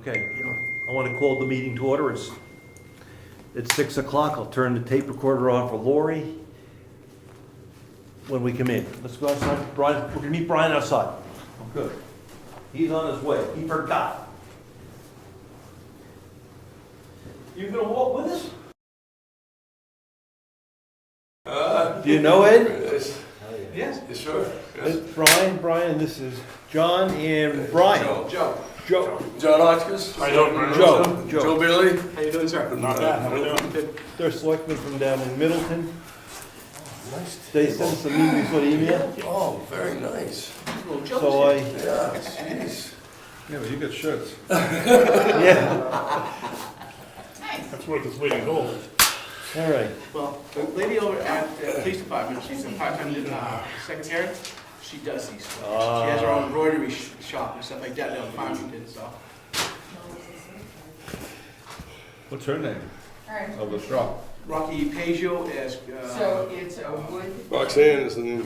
Okay, I want to call the meeting to order. It's 6 o'clock. I'll turn the tape recorder on for Lori when we come in. Let's go outside. Brian, we're going to meet Brian outside. Oh, good. He's on his way. He forgot. You going to walk with us? Do you know Ed? Yes, sure. Yes. Brian, this is John and Brian. Joe. John Hotchkiss. How you doing, Brian? Joe Bailey. How you doing, sir? Not bad. How you doing? They're selectmen from down in Middleton. Nice. They sent us some email. Oh, very nice. So I, Yeah, jeez. Yeah, but you got shirts. yeah, That's worth its weight in gold. all right. Well, the lady over at the police department, she's a part-time secretary. She does these. She has her own embroidery shop and stuff like that down in Farmington, so. What's her name? Alright, Of the shop. Rocky Pagio as, so it's a wood, Roxanne is the new,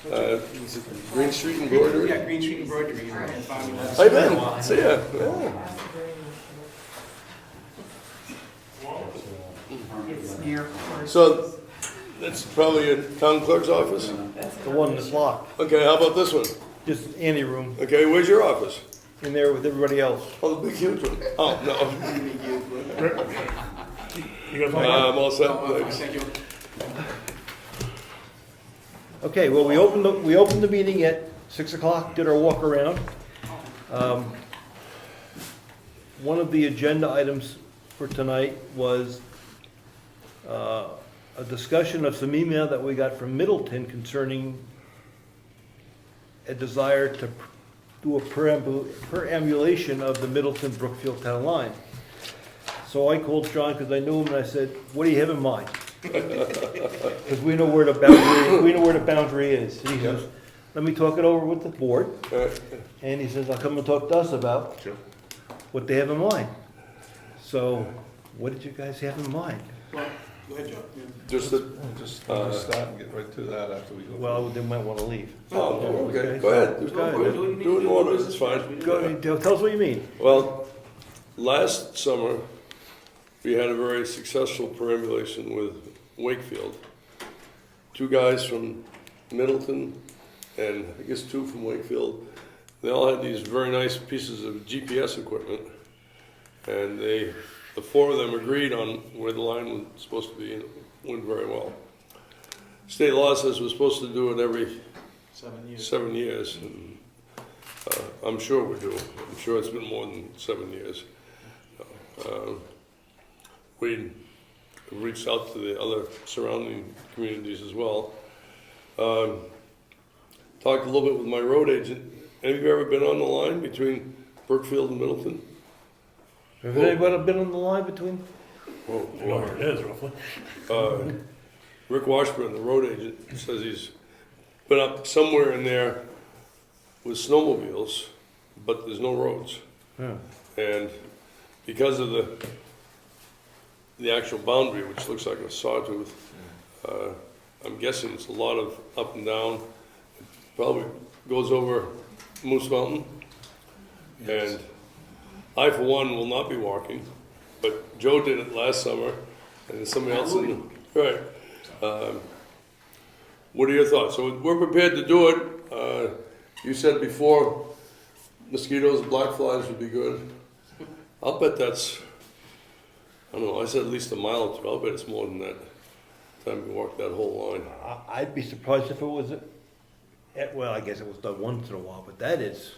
is it Green Street Embroidery? yeah, Green Street Embroidery in Farmington. How you been? See ya. Yeah. it's near. So, that's probably a town clerk's office? The one that's locked, Okay, how about this one? just ante room Okay, where's your office? in there with everybody else. Oh, the big huge one. Oh, no. You guys want I'm all set, No, thanks. thank you. Okay, well, we opened the meeting at 6 o'clock, did our walk around. One of the agenda items for tonight was a discussion of some email that we got from Middleton concerning a desire to do a perambulation of the Middleton Brookfield town line. So I called John because I knew him and I said, what do you have in mind? Because we know where the boundary is. He says, let me talk it over with the board. And he says, I'll come and talk to us about what they have in mind. So what did you guys have in mind? Well, go ahead, Joe. Just the, Just start and get right to that after we go. Well, they might want to leave. oh, okay, go ahead. Go ahead. Do it in order, it's fine. Go ahead, tell us what you mean. Well, last summer, we had a very successful perambulation with Wakefield. Two guys from Middleton and I guess two from Wakefield. They all had these very nice pieces of GPS equipment. And the four of them agreed on where the line was supposed to be and it went very well. State law says we're supposed to do it every 7 years. 7 years. And, I'm sure we do. I'm sure it's been more than 7 years. We reached out to the other surrounding communities as well. Talked a little bit with my road agent. Have you ever been on the line between Brookfield and Middleton? Have anybody been on the line between? Whoa, You know where it is, roughly. Rick Washburn, the road agent, says he's been up somewhere in there with snowmobiles, but there's no roads. Yeah. And because of the actual boundary, which looks like a sawtooth, I'm guessing it's a lot of up and down. It probably goes over Moose Mountain. And I, for one, will not be walking, but Joe did it last summer, and then somebody else. Right. What are your thoughts? So we're prepared to do it. You said before mosquitoes and black flies would be good. I'll bet that's, I don't know, I said at least a mile or two. I'll bet it's more than that. Time we walk that whole line. I'd be surprised if it was, well, I guess it was done once in a while, but that is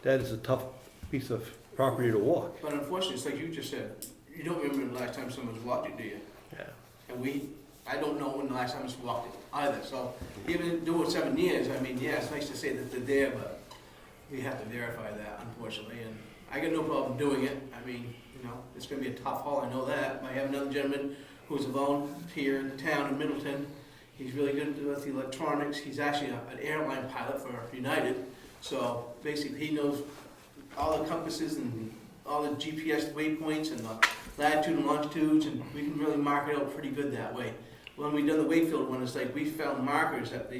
a tough piece of property to walk. But unfortunately, it's like you just said, you don't remember the last time someone's walked it, do you? Yeah. And I don't know when the last time it's walked it either, so even doing 7 years, I mean, yeah, it's nice to say that they're there, but we have to verify that, unfortunately, and I got no problem doing it. I mean, you know, it's gonna be a tough haul, I know that. I have another gentleman who's a volunteer in the town of Middleton. He's really good with the electronics. He's actually an airline pilot for United, so basically he knows all the compasses and all the GPS waypoints and the latitude and longitudes, and we can really mark it out pretty good that way. When we done the Wakefield one, it's like we found markers that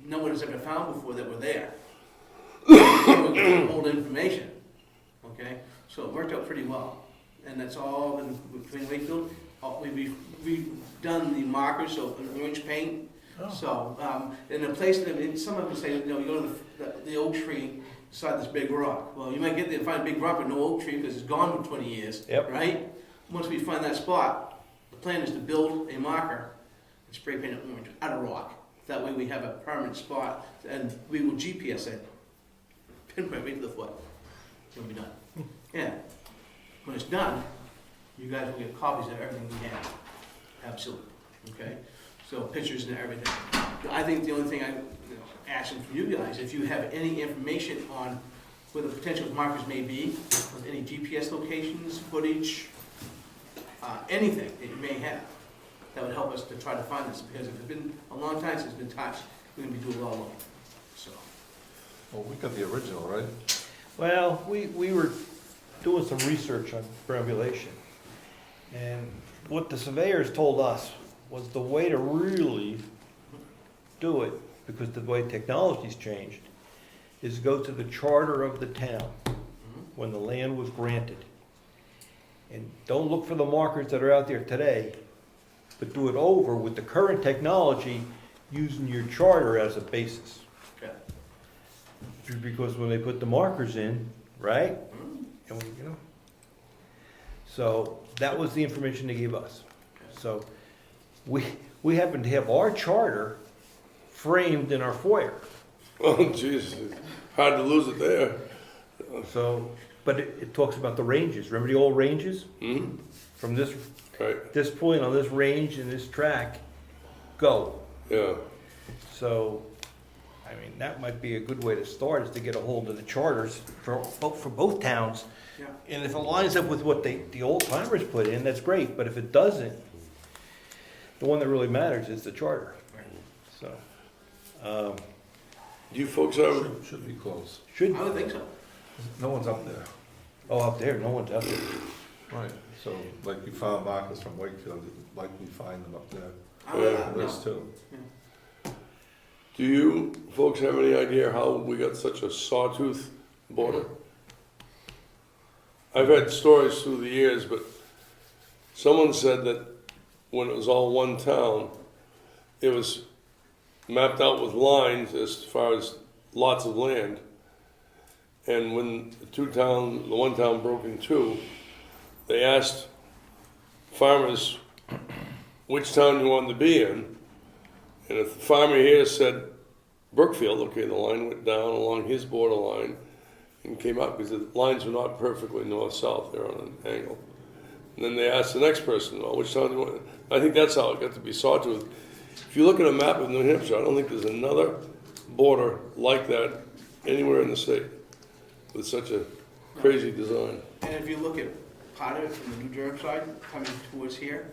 no one has ever found before that were there. Old information, okay? So it worked out pretty well. And that's all been between Wakefield. We've done the markers, so orange paint. So, in a place that, some of them say, you go to the oak tree beside this big rock. Well, you might get there and find a big rock but no oak tree because it's gone for 20 years, Yep. right? Once we find that spot, the plan is to build a marker and spray paint it orange out of rock. That way we have a permanent spot and we will GPS it, pinpoint right to the foot. It'll be done. Yeah. When it's done, you guys will get copies of everything we have. Absolutely. Okay? So pictures and everything. I think the only thing I'm asking from you guys, if you have any information on where the potential markers may be, with any GPS locations, footage, anything that you may have, that would help us to try to find this, because if it's been a long time since it's been touched, we're gonna be doing it all over. So, Well, we got the original, right? Well, we were doing some research on perambulation. And what the surveyors told us was the way to really do it, because the way technology's changed, is go to the charter of the town when the land was granted. And don't look for the markers that are out there today, but do it over with the current technology using your charter as a basis. okay. Because when they put the markers in, right? And we, so that was the information they gave us. So we happen to have our charter framed in our foyer. Oh, jeez, hard to lose it there. So, but it talks about the ranges. Remember the old ranges? Hmm? From this Right, point on this range and this track, go. yeah. So, I mean, that might be a good way to start, is to get a hold of the charters for both towns. Yeah. And if it lines up with what the old timers put in, that's great, but if it doesn't, the one that really matters is the charter. So, Do you folks have, Should be close. should, I would think so. No one's up there. oh, up there, no one's up there. Right. So, like we found markers from Wakefield, like we find them up there. I would, Yeah. no. This too. do you folks have any idea how we got such a sawtooth border? I've had stories through the years, but someone said that when it was all one town, it was mapped out with lines as far as lots of land. And when the one town broke in two, they asked farmers which town you wanted to be in. And if the farmer here said Brookfield, okay, the line went down along his borderline and came up, because the lines were not perfectly north-south, they're on an angle. And then they asked the next person, well, which town do you want? I think that's how it got to be sawtooth. If you look at a map of New Hampshire, I don't think there's another border like that anywhere in the state with such a crazy design. And if you look at part of it from the New Durham side, coming towards here,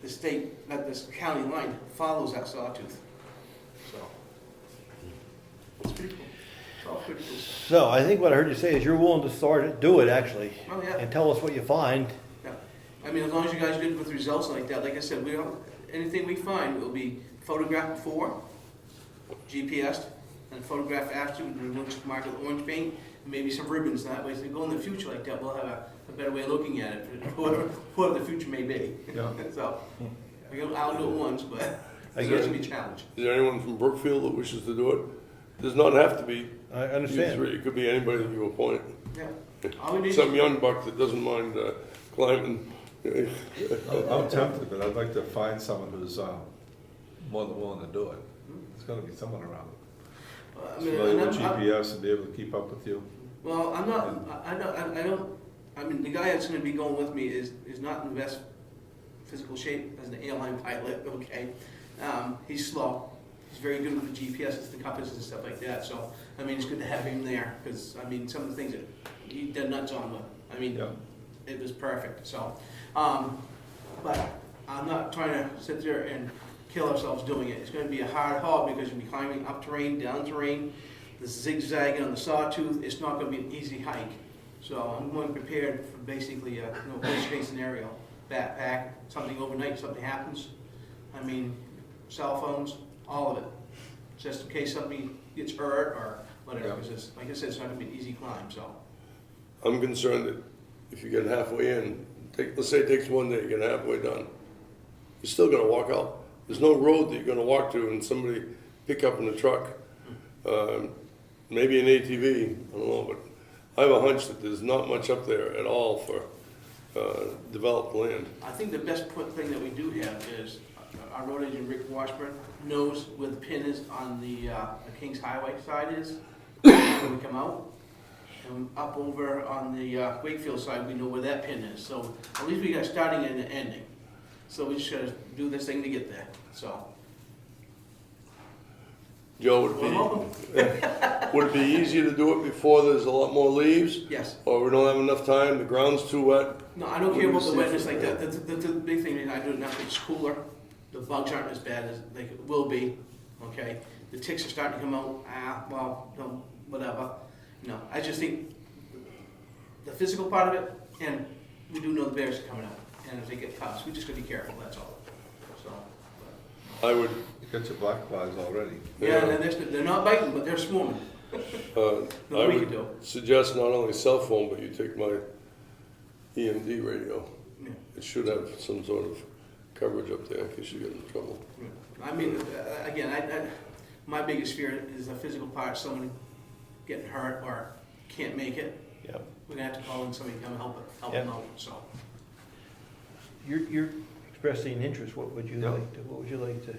the state, this county line follows that sawtooth. So, it's pretty cool. It's all pretty cool stuff. So I think what I heard you say is you're willing to start it, do it actually, Oh, yeah. and tell us what you find. Yeah. I mean, as long as you guys are good with results like that, like I said, anything we find will be photographed before, GPSed, and photographed after, and we'll just mark it with orange paint, and maybe some ribbons. That way, as we go in the future like that, we'll have a better way of looking at it, whatever the future may be. Yeah. So, I'll do it once, but I it's guess- going to be a challenge. Is there anyone from Brookfield that wishes to do it? Does not have to be I you understand. three, it could be anybody that you appoint. Yeah. All we need Some young buck that doesn't mind climbing. I'm tempted, but I'd like to find someone who's more than willing to do it. There's gotta be someone around. I Who's mean, familiar and with I'm- GPS and be able to keep up with you. Well, I'm not, I mean, the guy that's gonna be going with me is not in the best physical shape as an airline pilot, okay? He's slow, he's very good with the GPS, the compasses and stuff like that, so, I mean, it's good to have him there, because, I mean, some of the things that he did nuts on with, I mean, Yeah. it was perfect, so. But I'm not trying to sit there and kill ourselves doing it. It's gonna be a hard haul, because you'll be climbing up terrain, down terrain, the zigzagging on the sawtooth, it's not gonna be an easy hike. So I'm going prepared for basically a, worst case scenario, backpack, something overnight, something happens. I mean, cell phones, all of it, just in case somebody gets hurt or whatever, Yeah. because like I said, it's not gonna be an easy climb, so. I'm concerned that if you get halfway in, let's say it takes one day, you get halfway done, you're still gonna walk out. There's no road that you're gonna walk to and somebody pick up in a truck, maybe an ATV, I don't know, but I have a hunch that there's not much up there at all for developed land. I think the best thing that we do have is our road agent Rick Washburn knows where the pin is on the Kings Highway side is, when we come out. And up over on the Wakefield side, we know where that pin is, so at least we got starting and an ending. So we just gotta do this thing to get there, so. Joe, would it be easier to do it before there's a lot more leaves? Yes. Or we don't have enough time, the ground's too wet? No, I don't care about the wetness like that. The big thing is I do it now, it's cooler. The bugs aren't as bad as they will be, okay? The ticks are starting to come out, well, no, whatever. No, I just think the physical part of it, and we do know the bears are coming out. And if they get caught, we just gotta be careful, that's all. So, I would, You got your black flies already. yeah, and they're not biting, but they're swarming. I Nothing we can do. would suggest not only cell phone, but you take my EMD radio. Yeah. It should have some sort of coverage up there in case you get in trouble. I mean, again, my biggest fear is the physical part, someone getting hurt or can't make it. Yep. We're gonna have to call in somebody to come help Yep. them out, so. You're expressing an interest, what would you Yeah. like to?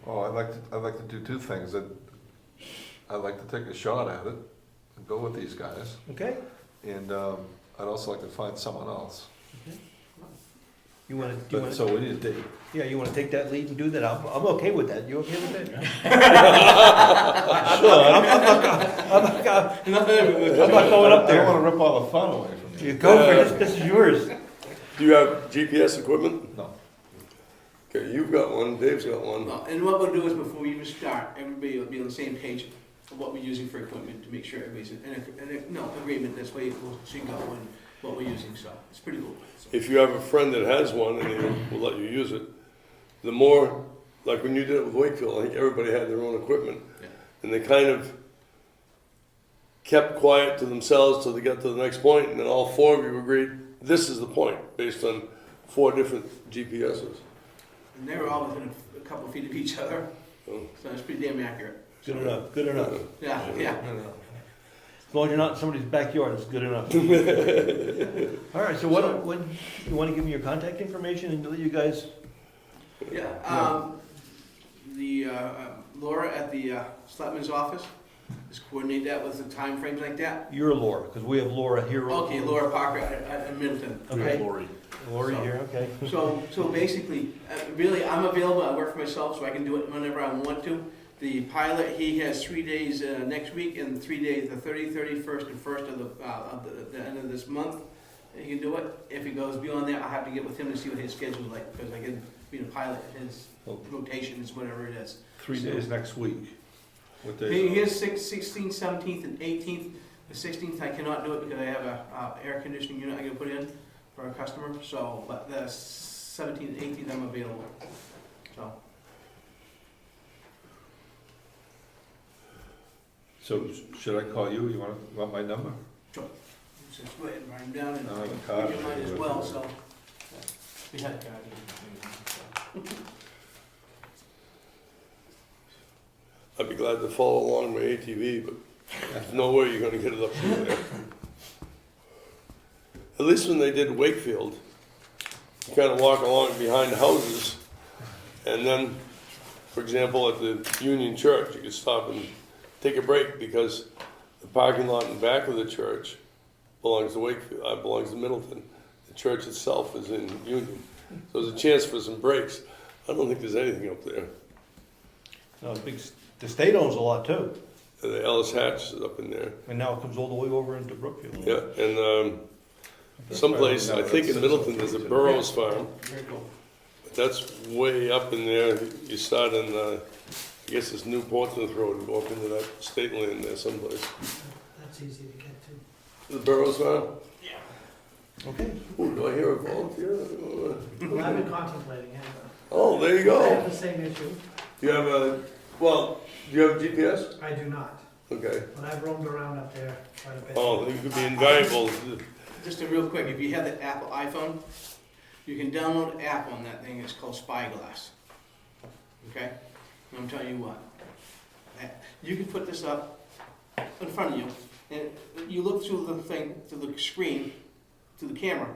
Oh, I'd like to do two things. I'd like to take a shot at it and go with these guys. Okay, And I'd also like to find someone else. you wanna, But, so we need a date. yeah, you wanna take that lead and do that? I'm okay with that, you okay with that? I'm not going up I don't there. wanna rip all the fun away from You you. go for it, this is yours. Do you have GPS equipment? No. Okay, you've got one, Dave's got one. Well, and what we'll do is before we even start, everybody will be on the same page of what we're using for equipment to make sure everybody's in agreement, this way we'll see go and what we're using, so it's pretty cool. So, If you have a friend that has one and he will let you use it, the more, like when you did it with Wakefield, I think everybody had their own equipment. Yeah. And they kind of kept quiet to themselves till they got to the next point, and then all four of you agreed, this is the point, based on 4 different GPSs. And they were all within a couple of feet of each other, Oh. so it's pretty damn accurate. Good enough, good enough. Yeah, yeah. As long as you're not in somebody's backyard, it's good enough. All right, so what, you wanna give me your contact information and let you guys, Yeah, Laura at the Selectman's office, just coordinate that with the time frames like that. you're Laura, because we have Laura here. Okay, Laura Parker at Middleton. Okay. Lori. Lori So- here, okay. So basically, really, I'm available, I work for myself, so I can do it whenever I want to. The pilot, he has 3 days next week and 3 days, the 30th, 31st, and 1st of the end of this month. He can do it. If he goes beyond that, I'll have to get with him to see what his schedule's like, because I can, being a pilot, his rotation is whatever it is. 3 days next week. What days? He is 16th, 17th, and 18th. The 16th I cannot do it because I have a air conditioning unit I gotta put in for a customer, so, but the 17th and 18th I'm available, so. So should I call you? You want my number? Just go ahead and write them down and I have a card. you might as well, so. We had a guy. I'd be glad to follow along with ATV, but there's no way you're gonna get it up through there. At least when they did Wakefield, you kind of walk along behind houses, and then, for example, at the Union Church, you could stop and take a break because the parking lot in back of the church belongs to Wakefield, belongs to Middleton. The church itself is in Union, so there's a chance for some breaks. I don't think there's anything up there. No, the state owns a lot too, The Ellis Hatch is up in there. and now it comes all the way over into Brookfield. Yeah, and someplace, I think in Middleton, there's a Burroughs farm, Very cool. but that's way up in there. You start in, I guess it's New Portsmouth Road, and go up into that state land there someplace. That's easy to get to. The Burroughs farm? Okay, Ooh, do I hear a volunteer? Well, I've been contemplating it. Oh, there you I have go. the same issue. You have a, well, do you have GPS? I do not. Okay. When I've roamed around up there quite a bit. Oh, it could be invaluable. Just a real quick, if you have the Apple iPhone, you can download an app on that thing, it's called Spyglass. Okay? And I'm telling you what, you can put this up in front of you, and you look through the thing, through the screen, through the camera,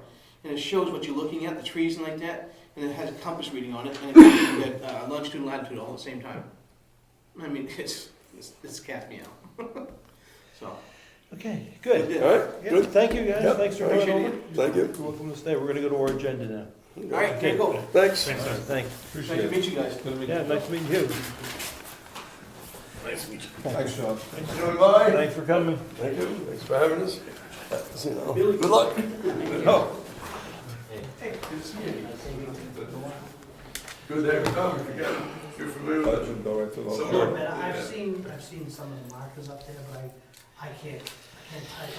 and it shows what you're looking at, the trees and like that, and it has a compass reading on it, and it gives you longitude and latitude all at the same time. I mean, it's cats me out. So, Okay, good. All right, Yeah, good. thank you, guys, Yep. thanks for coming Appreciate over. it. Thank you. You're welcome to stay, we're gonna go to our agenda now. all right, here you go. Thanks. All right, thanks. Nice to meet you guys. Good to meet Yeah, you. nice meeting you. Thanks, Sean. Thanks for coming by. Thanks for coming. Thank you. Thanks for having us. You know, good luck. Oh, Good day for coming. You're familiar with Let you go right to the. A little bit. I've seen some of the markers up there, but I can't,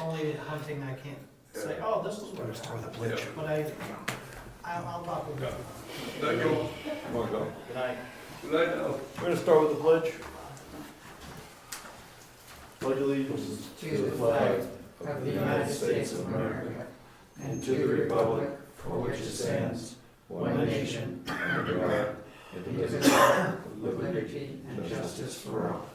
only hunting, I can't say, oh, this is where it's for the bridge. But I'll talk with you. Thank you. Come on, go. good night. Good night now. We're gonna start with the pledge. Pledge allegiance To the flag of the United States of America and to the republic for which it stands, one nation, under God, indivisible, with liberty and justice for all.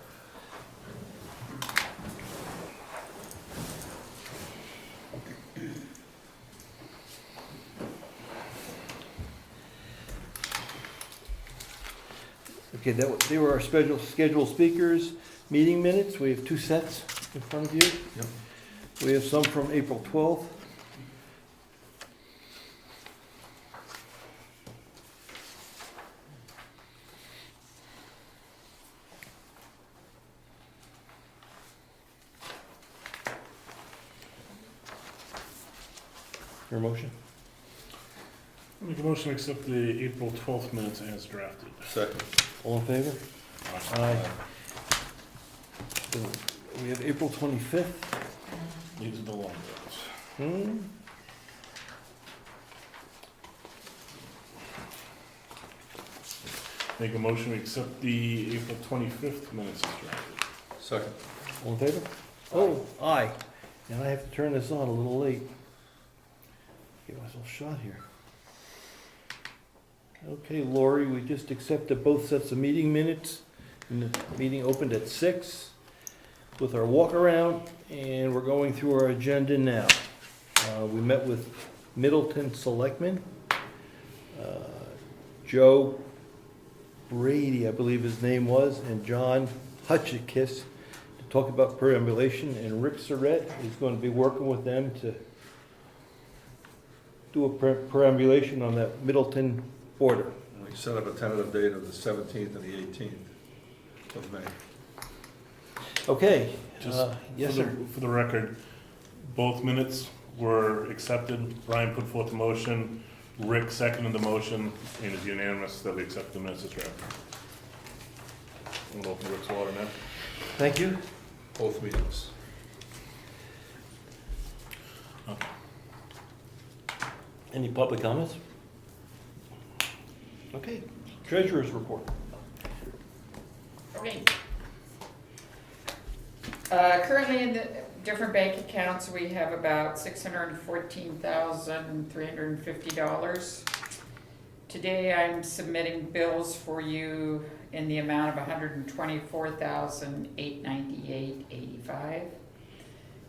Okay, they were our scheduled speakers. Meeting minutes, we have two sets in front of you. Yep. We have some from April 12th. Your motion? Make a motion to accept the April 12th minutes as drafted. Second. All in favor? Aye. So we have April 25th. These are the long ones. Hmm? Make a motion to accept the April 25th minutes as drafted. Second. All in favor? Oh, aye. And I have to turn this on a little late. Give myself a shot here. Okay, Lori, we just accepted both sets of meeting minutes. And the meeting opened at 6 with our walk around, and we're going through our agenda now. We met with Middleton Selectmen. Joe Brady, I believe his name was, and John Hutchikis to talk about perambulation, and Rick Surratt is going to be working with them to do a perambulation on that Middleton border. We set up a tentative date of the 17th and the 18th of May. Okay, Just yes, for the- sir. For the record, both minutes were accepted. Brian put forth the motion, Rick seconded the motion, and it's unanimous that we accept the minutes as drafted. I'm gonna open Rick's water now. Thank you. Both meetings. Okay. Any public comments? Okay, treasurer's report. Okay. Currently in the different bank accounts, we have about $614,350. Today, I'm submitting bills for you in the amount of $124,898.85.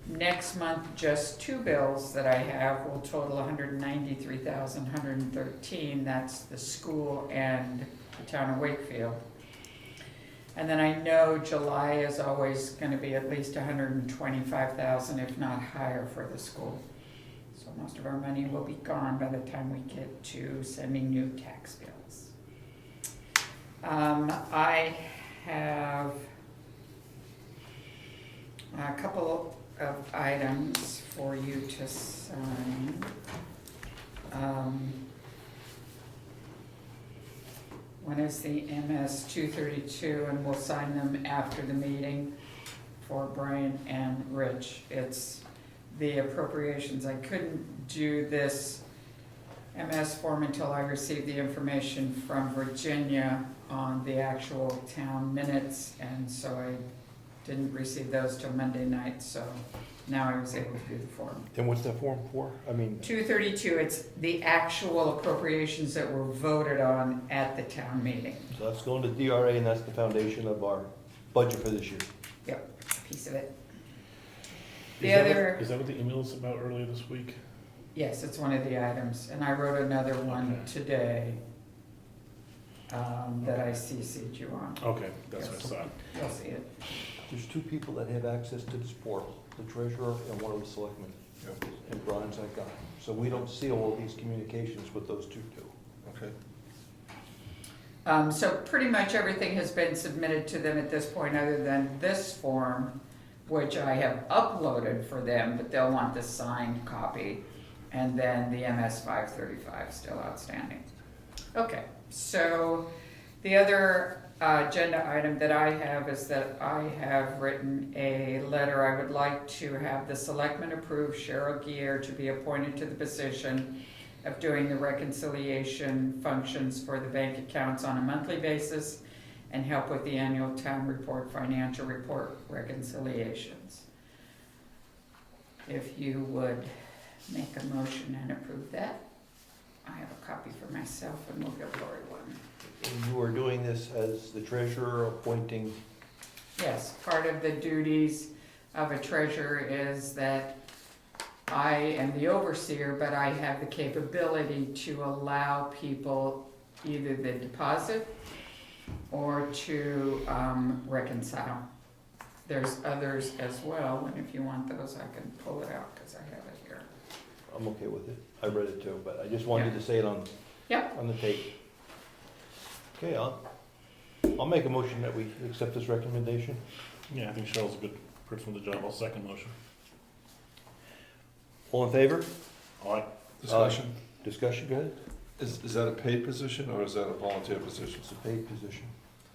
Next month, just two bills that I have will total $193,113. That's the school and the town of Wakefield. And then I know July is always gonna be at least $125,000, if not higher, for the school. So most of our money will be gone by the time we get to sending new tax bills. I have a couple of items for you to sign. One is the MS 232, and we'll sign them after the meeting for Brian and Rich. It's the appropriations. I couldn't do this MS form until I received the information from Virginia on the actual town minutes, and so I didn't receive those till Monday night, so now I was able to do the form. And what's that form for? I mean, 232, it's the actual appropriations that were voted on at the town meeting. so that's going to DRA, and that's the foundation of our budget for this year. Yep, piece of it. Is The that what- other, Is that what the email was about earlier this week? yes, it's one of the items, and I wrote another one Okay. today that I CC'd you on. Okay, that's what I saw. You'll see it. There's two people that have access to this portal, the treasurer and one of the selectmen, Yep. and Brian's that guy. So we don't see all these communications with those two do. Okay. So pretty much everything has been submitted to them at this point, other than this form, which I have uploaded for them, but they'll want the signed copy, and then the MS 535 still outstanding. Okay, so the other agenda item that I have is that I have written a letter. I would like to have the selectmen approve Cheryl Gear to be appointed to the position of doing the reconciliation functions for the bank accounts on a monthly basis and help with the annual town report, financial report reconciliations. If you would make a motion and approve that. I have a copy for myself and we'll give Lori one. And you are doing this as the treasurer appointing, Yes, part of the duties of a treasurer is that I am the overseer, but I have the capability to allow people either the deposit or to reconcile. There's others as well, and if you want those, I can pull it out because I have it here. I'm okay with it. I read it too, but I just wanted Yeah. to say it on, Yep. on the tape. Okay, I'll make a motion that we accept this recommendation. Yeah, I think Cheryl's a good person for the job. I'll second motion. All in favor? All right, Discussion, Discussion, go ahead. is that a paid position or is that a volunteer position? It's a paid position.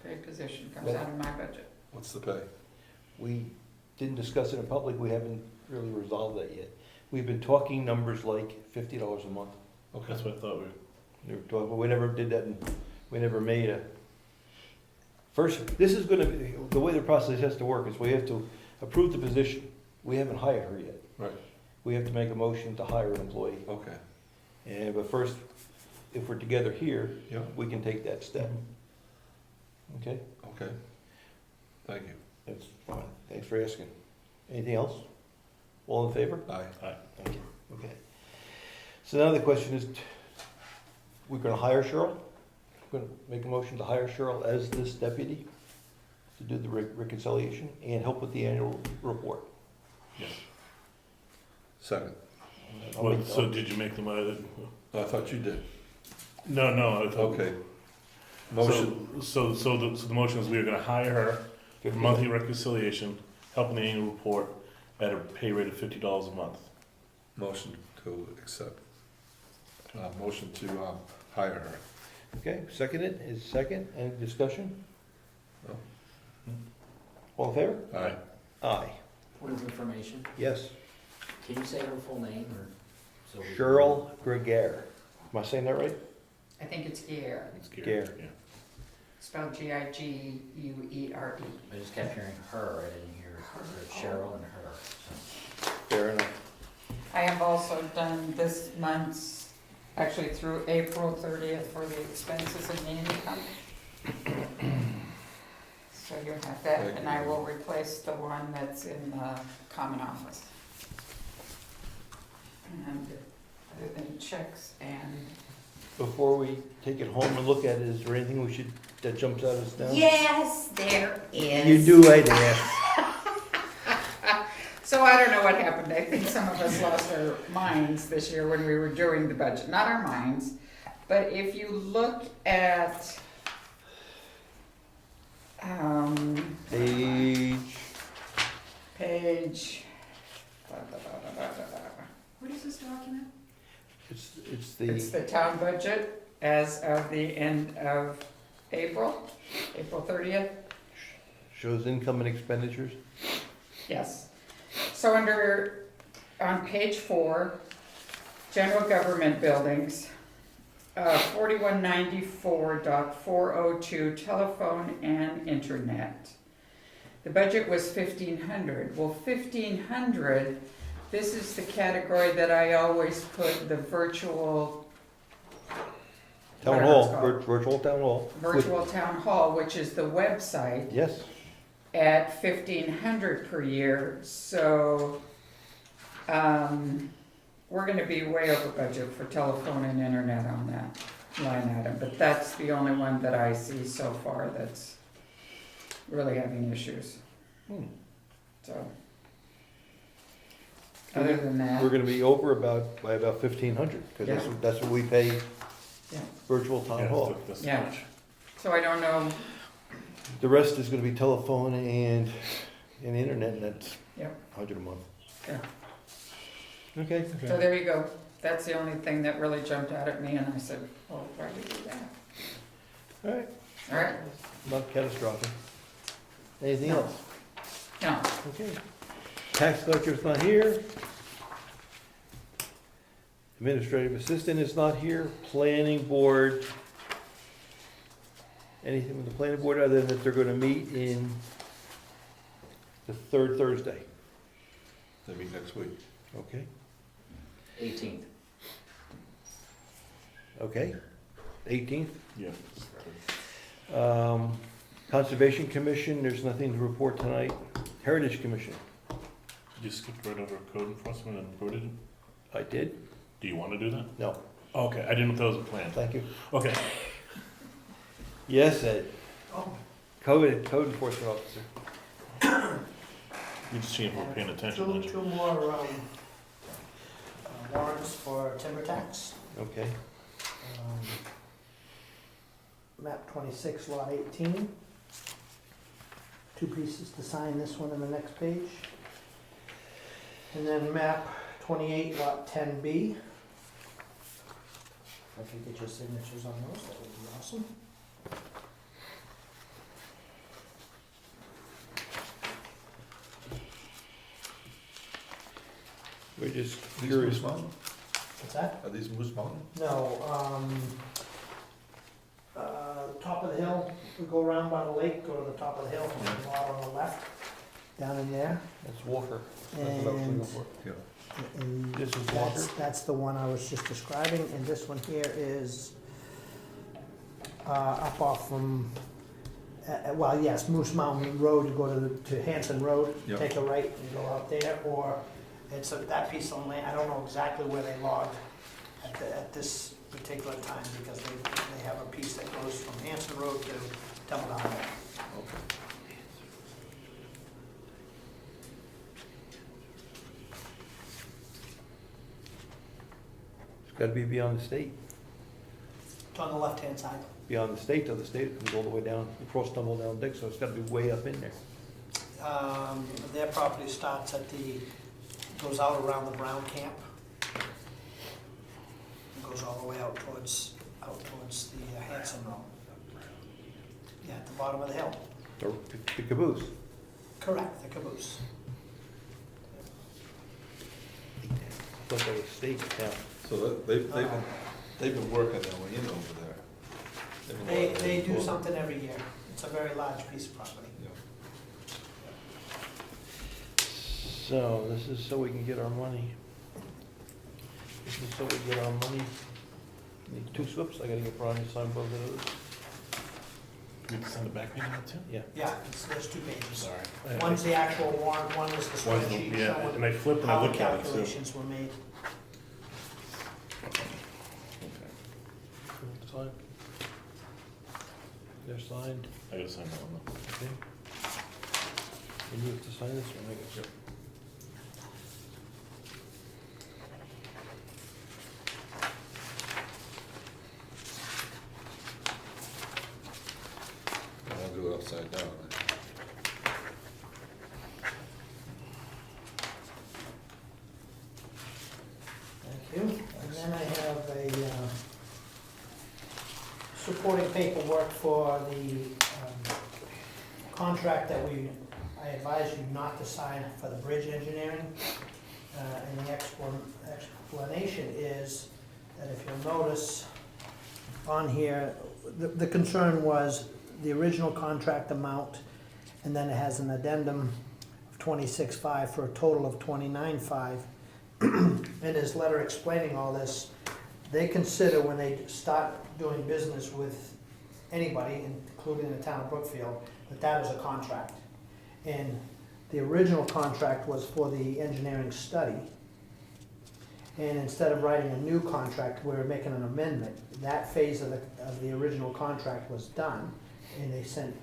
Paid position comes out of my budget. What's the pay? We didn't discuss it in public, we haven't really resolved that yet. We've been talking numbers like $50 a month. Okay, that's what I thought We were talking, but we never did that, and we never made a. First, this is gonna be, the way the process has to work is we have to approve the position. We haven't hired her yet. right, We have to make a motion to hire an employee. okay, And, but first, if we're together here, yeah, we can take that step. Okay? okay. Thank you. That's fine. Thanks for asking. Anything else? All in favor? Aye. Thank you. Okay. So now the question is, we're gonna hire Cheryl? We're gonna make a motion to hire Cheryl as this deputy to do the reconciliation and help with the annual report. Yes. Second. I'll Well, make- so did you make them, I thought you did. no, I thought. Okay. Motion, So the motion is we are gonna hire her for monthly reconciliation, help in the annual report at a pay rate of $50 a month. motion to accept. Motion to hire her. Okay, second it, is second, any discussion? No. All in favor? Aye. Aye. Point of information, Yes. can you say her full name or? so we- Cheryl Gregaire. Am I saying that right? I think it's Gear, It's Gary, Gare. yeah. spelled Giguere. I just kept hearing her, I didn't hear Cheryl and her, so. Fair enough. I have also done this month's, actually through April 30th for the expenses and the income. So you have that, Thank and you. I will replace the one that's in the common office. And other than checks and. Before we take it home and look at it, is there anything we should, that jumps out at us now? Yes, there is. You do, I ask. So I don't know what happened. I think some of us lost our minds this year when we were doing the budget. Not our minds, but if you look at Page, what is this document? it's It's the, the town budget as of the end of April, April 30th. shows income and expenditures. Yes. So on page 4, general government buildings, 4194.402 telephone and internet. The budget was 1,500. Well, 1,500, this is the category that I always put the virtual, Town Whatever hall, it's called. virtual town hall. virtual town hall, which is the website, Yes, at 1,500 per year. So, we're gonna be way over budget for telephone and internet on that line item, but that's the only one that I see so far that's really having issues. So, other than that, we're gonna be over by about 1,500, because Yeah. that's what we pay Yeah. virtual town Yeah, hall. that's Yeah. much. so I don't know, The rest is gonna be telephone and internet, and that's Yep. 100 a month. Yeah. Okay. so there you go. That's the only thing that really jumped out at me, and I said, oh, why did we do that? All right, All right, not catastrophic. Anything No. else? no, Okay. Tax collector's not here. Administrative assistant is not here. Planning board. Anything with the planning board other than that they're gonna meet in the third Thursday? They meet next week. Okay, 18th. okay. 18th. Yeah. Conservation Commission, there's nothing to report tonight. Heritage Commission, You skipped right over code enforcement and voted. I did. Do you want to do that? No, Okay, I didn't know if that was a plan. thank you. Okay. Yes, Ed. Oh, Code enforcement officer. You just see if we're paying attention, two, don't you? two more, warrants for timber tax. Okay, Map 26, lot 18. Two pieces to sign, this one and the next page. And then map 28, lot 10B. If you get your signatures on those, that would be awesome. we're just These curious. Moose Mountain? What's that? Are these Moose Mountain? No, top of the hill, we go around by the lake, go to the top of the hill, and go out on the left, down in there. That's Walker. That's what I was looking for. Yeah. And This is that's the one I was just describing, and this one here is, up off from, well, yes, Moose Mountain Road, you go to Hanson Road, Yep. take a right and go out there, or it's that piece of land, I don't know exactly where they logged at this particular time, because they have a piece that goes from Hanson Road to Temple Highway. Okay. It's gotta be beyond the state. It's on the left-hand side. Beyond the state, though, the state comes all the way down, across Tumble Down Dick, so it's gotta be way up in there. Their property starts goes out around the Brown Camp. And goes all the way out towards the Hanson Road. Yeah, at the bottom of the hill. The caboose. Correct, the caboose. Thought that was state, yeah. So they've been working their way in over there. They've been They working do their- something every year. It's a very large piece of property. Yeah. So, this is so we can get our money. This is so we get our money. Need two slips, I gotta get Brian to sign both of those. We have to send it back in now too? Yeah. Yeah, there's two pages. Sorry. One's the actual warrant, one is the One's spreadsheet yeah, showing and I flipped and I how the looked at it too. calculations were made. Okay. Sign. They're signed, I gotta sign that one though. okay. And you have to sign this one, I guess. I'll do it upside down. Thank you. And then I have a supporting paperwork for the contract that I advise you not to sign for the bridge engineering. And the explanation is that if you'll notice on here, the concern was the original contract amount And then it has an addendum of 26.5 for a total of 29.5. In his letter explaining all this, they consider when they start doing business with anybody, including the town of Brookfield, that that is a contract. And the original contract was for the engineering study. And instead of writing a new contract, we're making an amendment. That phase of the original contract was done, and they sent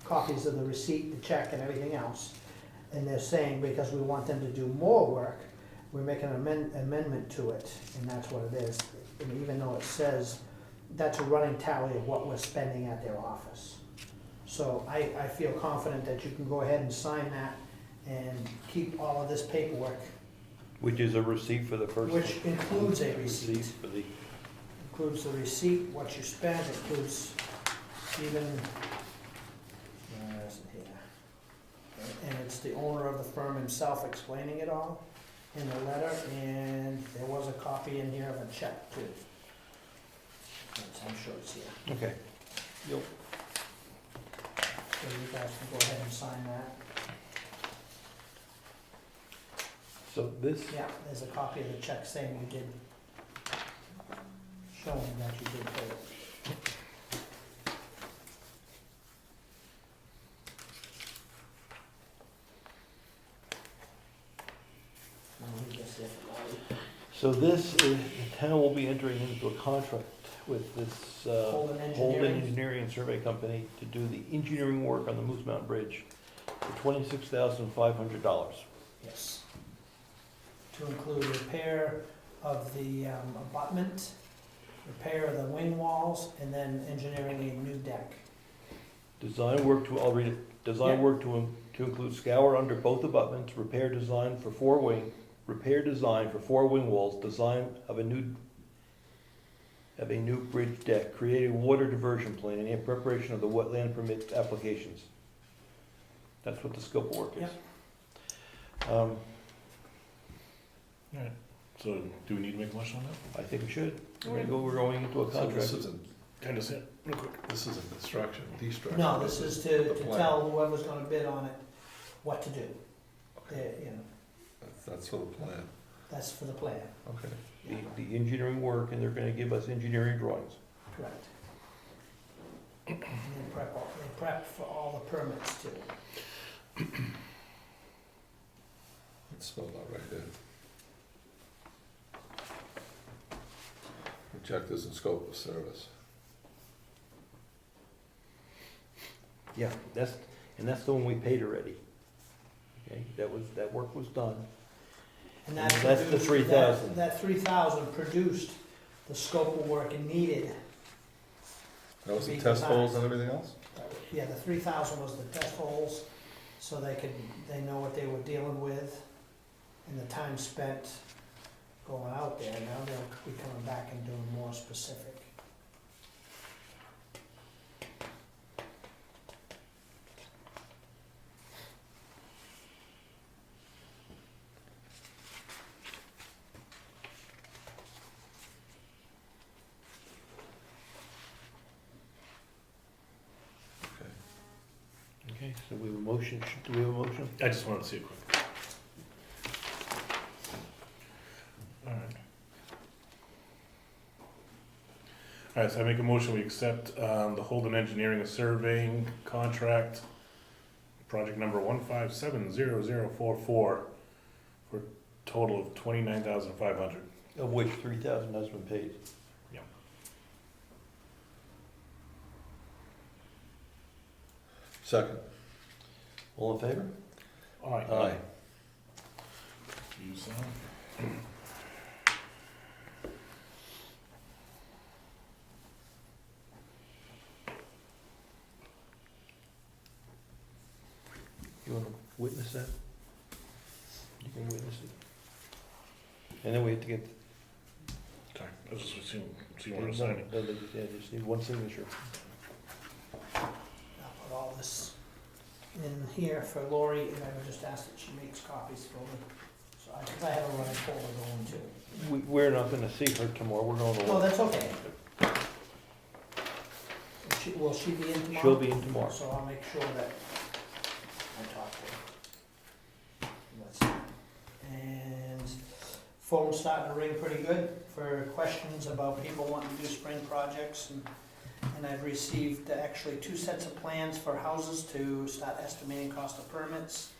copies of the receipt, the check, and everything else. And they're saying, because we want them to do more work, we're making an amendment to it, and that's what it is. And even though it says, that's a running tally of what we're spending at their office. So I feel confident that you can go ahead and sign that and keep all of this paperwork, Which is a receipt for the first. which includes a receipt. For the, Includes the receipt, what you spent, includes even, where is it here? And it's the owner of the firm himself explaining it all in the letter, and there was a copy in here of a check too. I'm sure it's here. okay. Yep. So you guys can go ahead and sign that. So this, Yeah, there's a copy of the check saying you did, showing that you did pay it. so this is, the town will be entering into a contract with this Holden Holden Engineering. Engineering and Survey Company to do the engineering work on the Moose Mountain Bridge for $26,500. Yes. To include repair of the abutment, repair of the wing walls, and then engineering a new deck. Design work to, I'll read it, design Yeah. work to include scour under both abutments, repair design for four wing walls, design of a new bridge deck, create a water diversion plan, and in preparation of the wetland permit applications. That's what the scope of work is. Alright, so do we need to make a motion on that? I think we should. We're going into a So contract. this isn't, Kind of sit, real quick. this isn't construction, destruction. No, this is to the plan. tell whoever's gonna bid on it what to do. You know, That's for the plan, that's for the plan, okay. The engineering work, and they're gonna give us engineering drawings. correct. And they prep for all the permits too. It's spelled out right there. Objectives and scope of service. Yeah, that's the one we paid already. Okay, that work was done. And that That's the produced- 3,000. That 3,000 produced the scope of work needed. That was the Big test design. holes and everything else? Yeah, the 3,000 was the test holes, so they know what they were dealing with, and the time spent going out there. Now they'll be coming back and doing more specific. Okay, so we have a motion. Do we have a motion? I just wanted to see it quick. Alright. Alright, so I make a motion, we accept, the Holden Engineering and Surveying contract, project number 1570044, for a total of $29,500. Of which 3,000 has been paid. Second. All in favor? Aye. You sign. You wanna witness that? You can witness it. And then we have to get. Sorry, I was just seeing you want to sign it. Yeah, just need one signature. I'll put all this in here for Lori, and I would just ask that she makes copies for me. So I have a running folder going too. We're not gonna see her tomorrow, we're going to. No, that's okay. It's Will she be in tomorrow? She'll be in tomorrow. So I'll make sure that I talk to her. Let's see. And phone's starting to ring pretty good for questions about people wanting to do spring projects. And I've received actually 2 sets of plans for houses to start estimating cost of permits.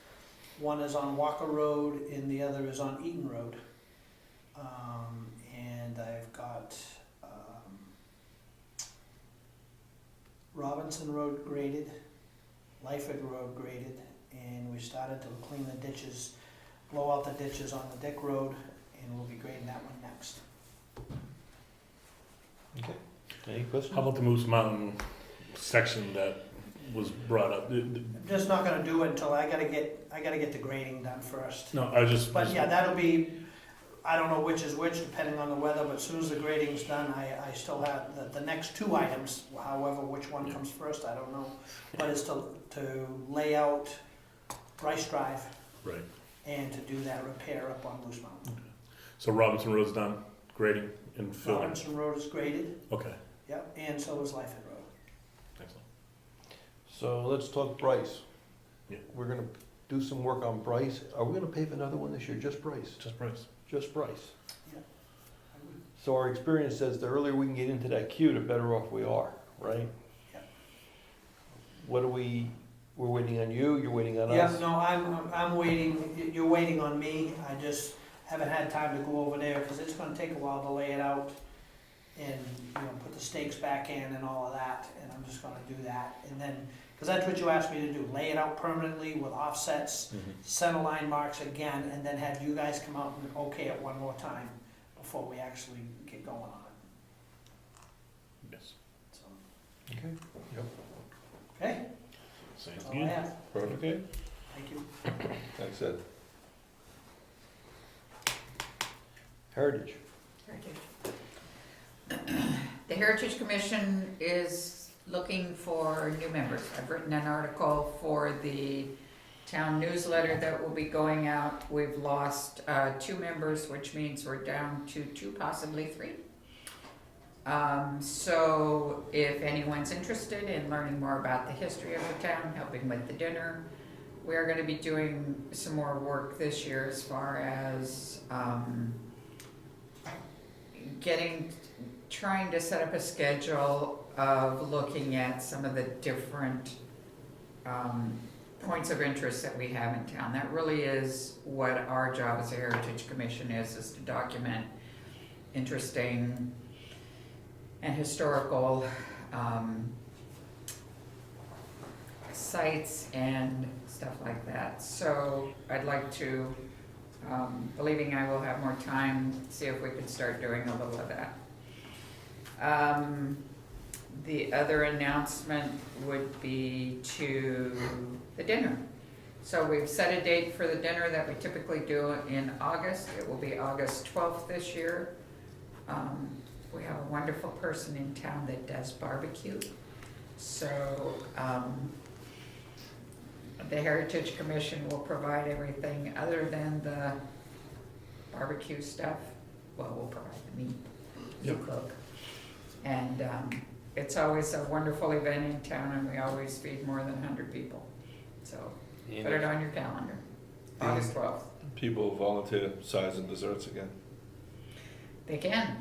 One is on Walker Road and the other is on Eaton Road. And I've got Robinson Road graded, Lyford Road graded, and we started to clean the ditches, blow out the ditches on the Dick Road, and we'll be grading that one next. Okay. Any questions? How about the Moose Mountain section that was brought up? I'm just not gonna do it until I gotta get the grading done first. No, I just. But yeah, that'll be, I don't know which is which depending on the weather, but as soon as the grading's done, I still have the next 2 items, however, which one comes first, I don't know. But it's to lay out Rice Drive Right. and to do that repair up on Moose Mountain. So Robinson Road's done, grading and filling. Robinson Road is graded, Okay, yep, and so is Lyford Road. excellent. So let's talk Bryce. Yeah. We're gonna do some work on Bryce. Are we gonna pave another one this year? Just Bryce? Just price. Just Bryce. Yeah. So our experience says the earlier we can get into that queue, the better off we are, right? Yeah. What are we're waiting on you, you're waiting on Yeah, us? no, I'm waiting, you're waiting on me, I just haven't had time to go over there, because it's gonna take a while to lay it out and, put the stakes back in and all of that, and I'm just gonna do that, and then, because that's what you asked me to do, lay it out permanently with offsets, center line marks again, and then have you guys come out and okay it one more time before we actually get going on it, Yes. so, Okay. okay? Sounds That's all I good. have, Perfect. Okay. thank you. Thanks, Ed. Heritage. The Heritage Commission is looking for new members. I've written an article for the town newsletter that will be going out. We've lost 2 members, which means we're down to 2, possibly 3. So if anyone's interested in learning more about the history of the town, helping with the dinner, we're gonna be doing some more work this year as far as trying to set up a schedule of looking at some of the different points of interest that we have in town. That really is what our job as a Heritage Commission is to document interesting and historical sites and stuff like that. So I'd like to, believing I will have more time, see if we could start doing a little of that. The other announcement would be to the dinner. So we've set a date for the dinner that we typically do in August. It will be August 12th this year. We have a wonderful person in town that does barbecue. So the Heritage Commission will provide everything other than the barbecue stuff. Well, we'll provide the meat, you cook. And it's always a wonderful event in town, and we always feed more than 100 people. So put it on your calendar, August 12th. People volunteer sides and desserts again. They can.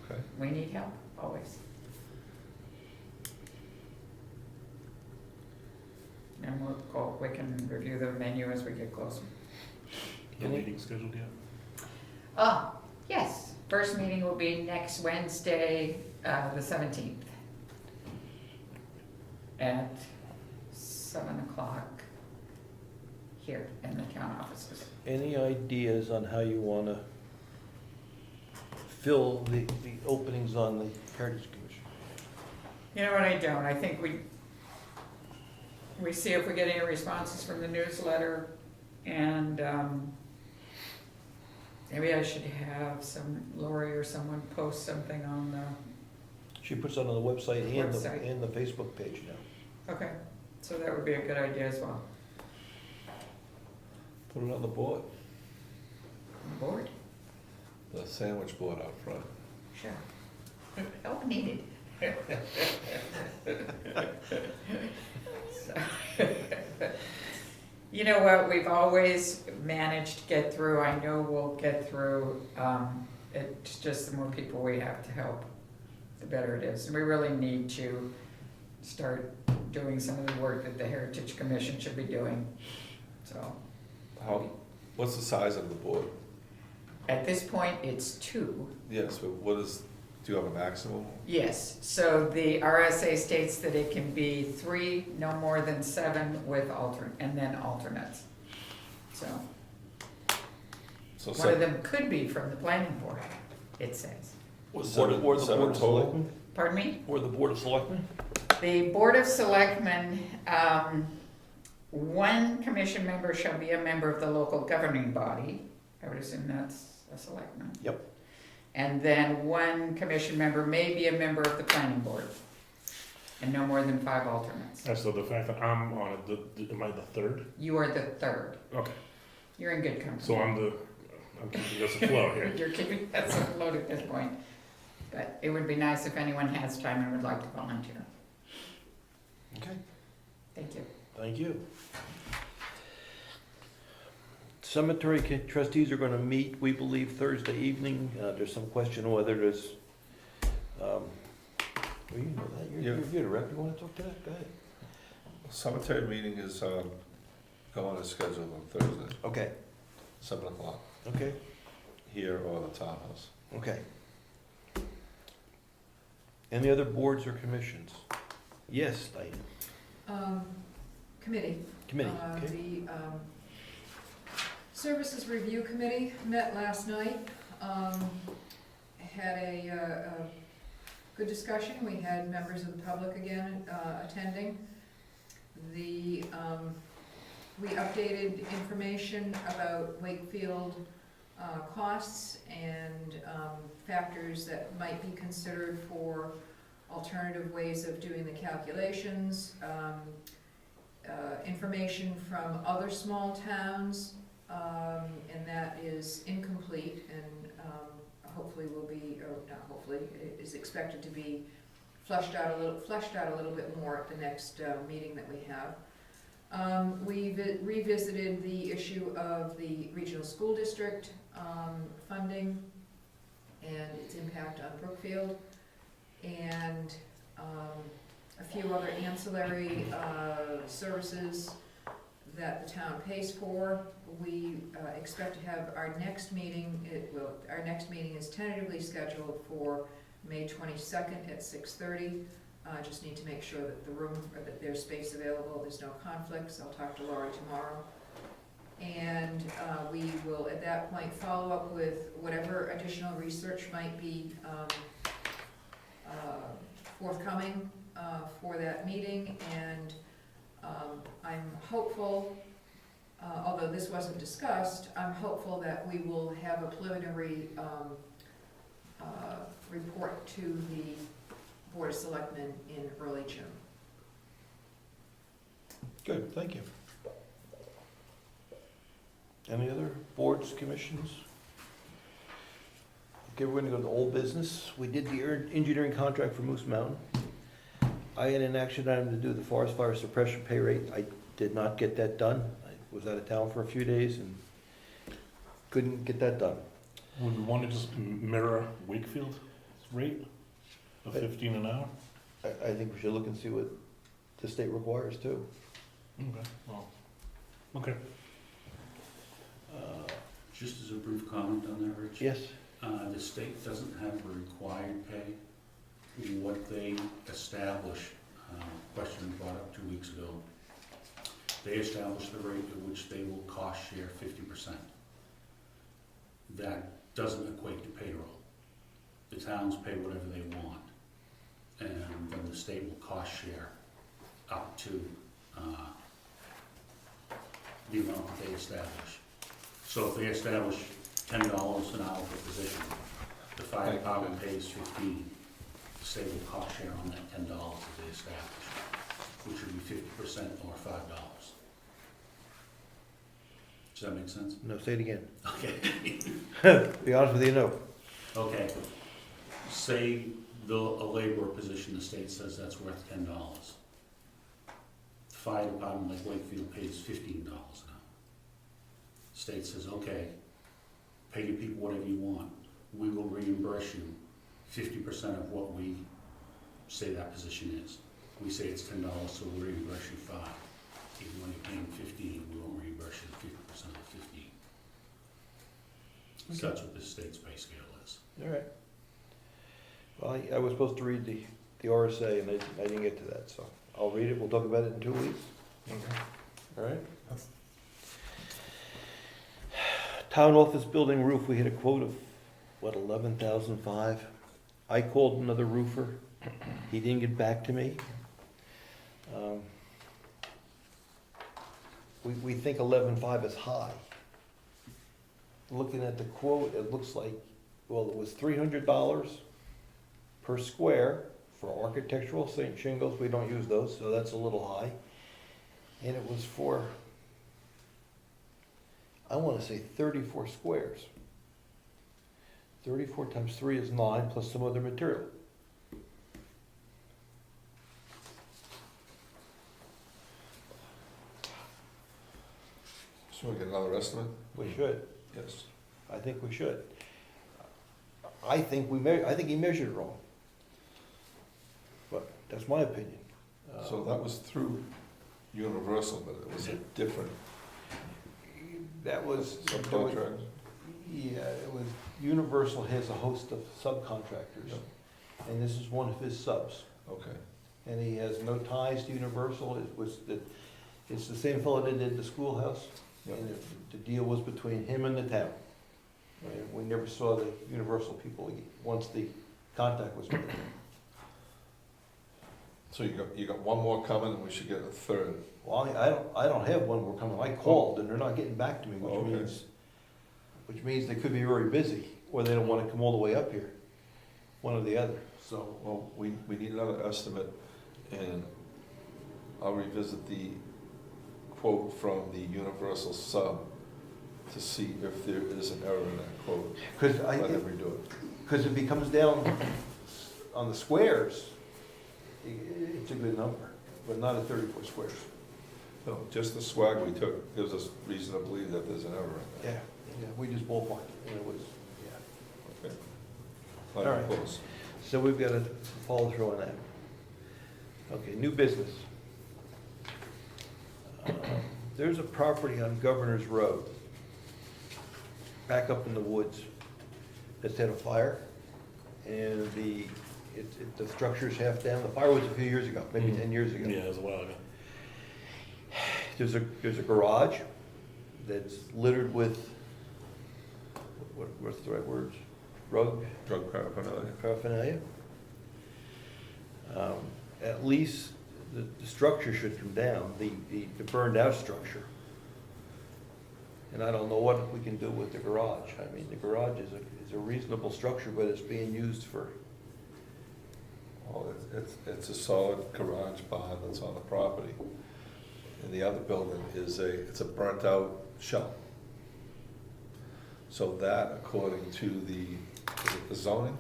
Okay. We need help, always. And we can review the menu as we get closer. No meeting scheduled yet? Oh, yes, first meeting will be next Wednesday, the 17th. At 7 o'clock here in the town offices. Any ideas on how you wanna fill the openings on the Heritage Commission? You know what, I don't, I think we see if we get any responses from the newsletter, and maybe I should have Lori or someone post something on the, She puts it on the website Website. and the Facebook page now. okay, so that would be a good idea as well. Put it on the board, Board? the sandwich board out front. Sure. Help needed. You know what, we've always managed to get through, I know we'll get through, it's just the more people we have to help, the better it is. And we really need to start doing some of the work that the Heritage Commission should be doing, so. What's the size of the board? At this point, it's 2. Yes, but do you have a maximum? Yes, so the RSA states that it can be 3, no more than 7 with and then alternates. So, So one of them could be from the planning board, it says. Or Seven- the Board seven of total? Selectmen? Pardon me? Or the Board of Selectmen? The Board of Selectmen, 1 commission member shall be a member of the local governing body. I would assume that's a selectman. Yep. And then 1 commission member may be a member of the planning board. And no more than 5 alternates. And so the fact that I'm on it, am I the third? You are the 3rd. Okay, You're in good company. so I'm keeping us afloat here. You're keeping us afloat at this point. But it would be nice if anyone has time and would like to volunteer. Okay. Thank you. Thank you. Cemetery trustees are gonna meet, we believe, Thursday evening. There's some question whether there's, well, you know that, you're the rep, you wanna talk to that? Go ahead. Cemetery meeting is going as scheduled on Thursday, Okay, 7 o'clock, okay, here or the townhouse. okay. Any other boards or commissions? Yes, Diane. Committee. Committee, okay. The Services Review Committee met last night, had a good discussion. We had members of the public again attending. We updated information about Wakefield costs and factors that might be considered for alternative ways of doing the calculations. Information from other small towns, and that is incomplete and hopefully will be, or not hopefully, is expected to be fleshed out a little bit more at the next meeting that we have. We revisited the issue of the regional school district funding and its impact on Brookfield, and a few other ancillary services that the town pays for. We expect to have our next meeting, our next meeting is tentatively scheduled for May 22nd at 6:30. Just need to make sure that the room, or that there's space available, there's no conflicts. I'll talk to Laura tomorrow. And we will at that point follow up with whatever additional research might be forthcoming for that meeting. And I'm hopeful, although this wasn't discussed, I'm hopeful that we will have a preliminary report to the Board of Selectmen in early June. Good, thank you. Any other boards, commissions? Okay, we're gonna go to old business. We did the engineering contract for Moose Mountain. I had an action item to do the forest fire suppression pay rate. I did not get that done. I was out of town for a few days and couldn't get that done. Would we want to just mirror Wakefield's rate of 15 an hour? I think we should look and see what the state requires too. Okay, well, okay. Just as a brief comment on that, Rich. Yes, The state doesn't have a required pay. What they establish, question brought up 2 weeks ago, they establish the rate at which they will cost share 50%. That doesn't equate to payroll. The towns pay whatever they want, and then the state will cost share up to the amount that they establish. So if they establish $10 an hour per position, the fire department pays 15, the state will cost share on that $10 that they establish, which would be 50% or $5. Does that make sense? no, say it again. Okay. Be honest with you, no. Okay. Say a laborer position, the state says that's worth $10. The fire department like Wakefield pays $15 an hour. State says, okay, pay your people whatever you want. We will reimburse you 50% of what we say that position is. We say it's $10, so we'll reimburse you 5. Even when you're paying 15, we won't reimburse you 50% of the 15. So that's what the state's pay scale is. All right. Well, I was supposed to read the RSA, and I didn't get to that, so I'll read it, we'll talk about it in 2 weeks. All right? Town office building roof, we had a quote of, what, 11,500? I called another roofer, he didn't get back to me. We think 11,500 is high. Looking at the quote, it looks like, well, it was $300 per square for architectural shingles. We don't use those, so that's a little high. And it was for, I want to say 34 squares. 34 times 3 is 9, plus some other material. Should we get another estimate? We should. Yes. I think we should. I think he measured it wrong. But that's my opinion. So that was through Universal, but it was a different That was. subcontract? Yeah, it was, Universal has a host of subcontractors, Yeah. and this is one of his subs. Okay. And he has no ties to Universal, it's the same fellow that did the schoolhouse, Yeah. and the deal was between him and the town. And we never saw the Universal people once the contact was made. So you got one more coming, and we should get a third. Well, I don't have one more coming, I called, and they're not getting back to me, Oh, okay. which means they could be very busy, or they don't wanna come all the way up here, one or the other, so. Well, we need another estimate, and I'll revisit the quote from the Universal sub to see if there is an error in that quote. Cause Let them redo it. Because if he comes down on the squares, it's a good number, but not at 34 squares. No, just the swag we took gives us reason to believe that there's an error in that. Yeah, we just ballparked it, and it was, yeah. Okay. All Not right. close. So we've got to follow through on that. Okay, new business. There's a property on Governor's Road, back up in the woods, that's had a fire, and the structure's half down. The fire was a few years ago, maybe 10 years ago. Yeah, it was a while ago. There's a garage that's littered with, what's the right words? Drug paraphernalia. At least the structure should come down, the burned out structure. And I don't know what we can do with the garage. I mean, the garage is a reasonable structure, but it's being used for, Well, it's a solid garage barn that's on the property. And the other building it's a burnt out shell. So that, according to is it the zoning,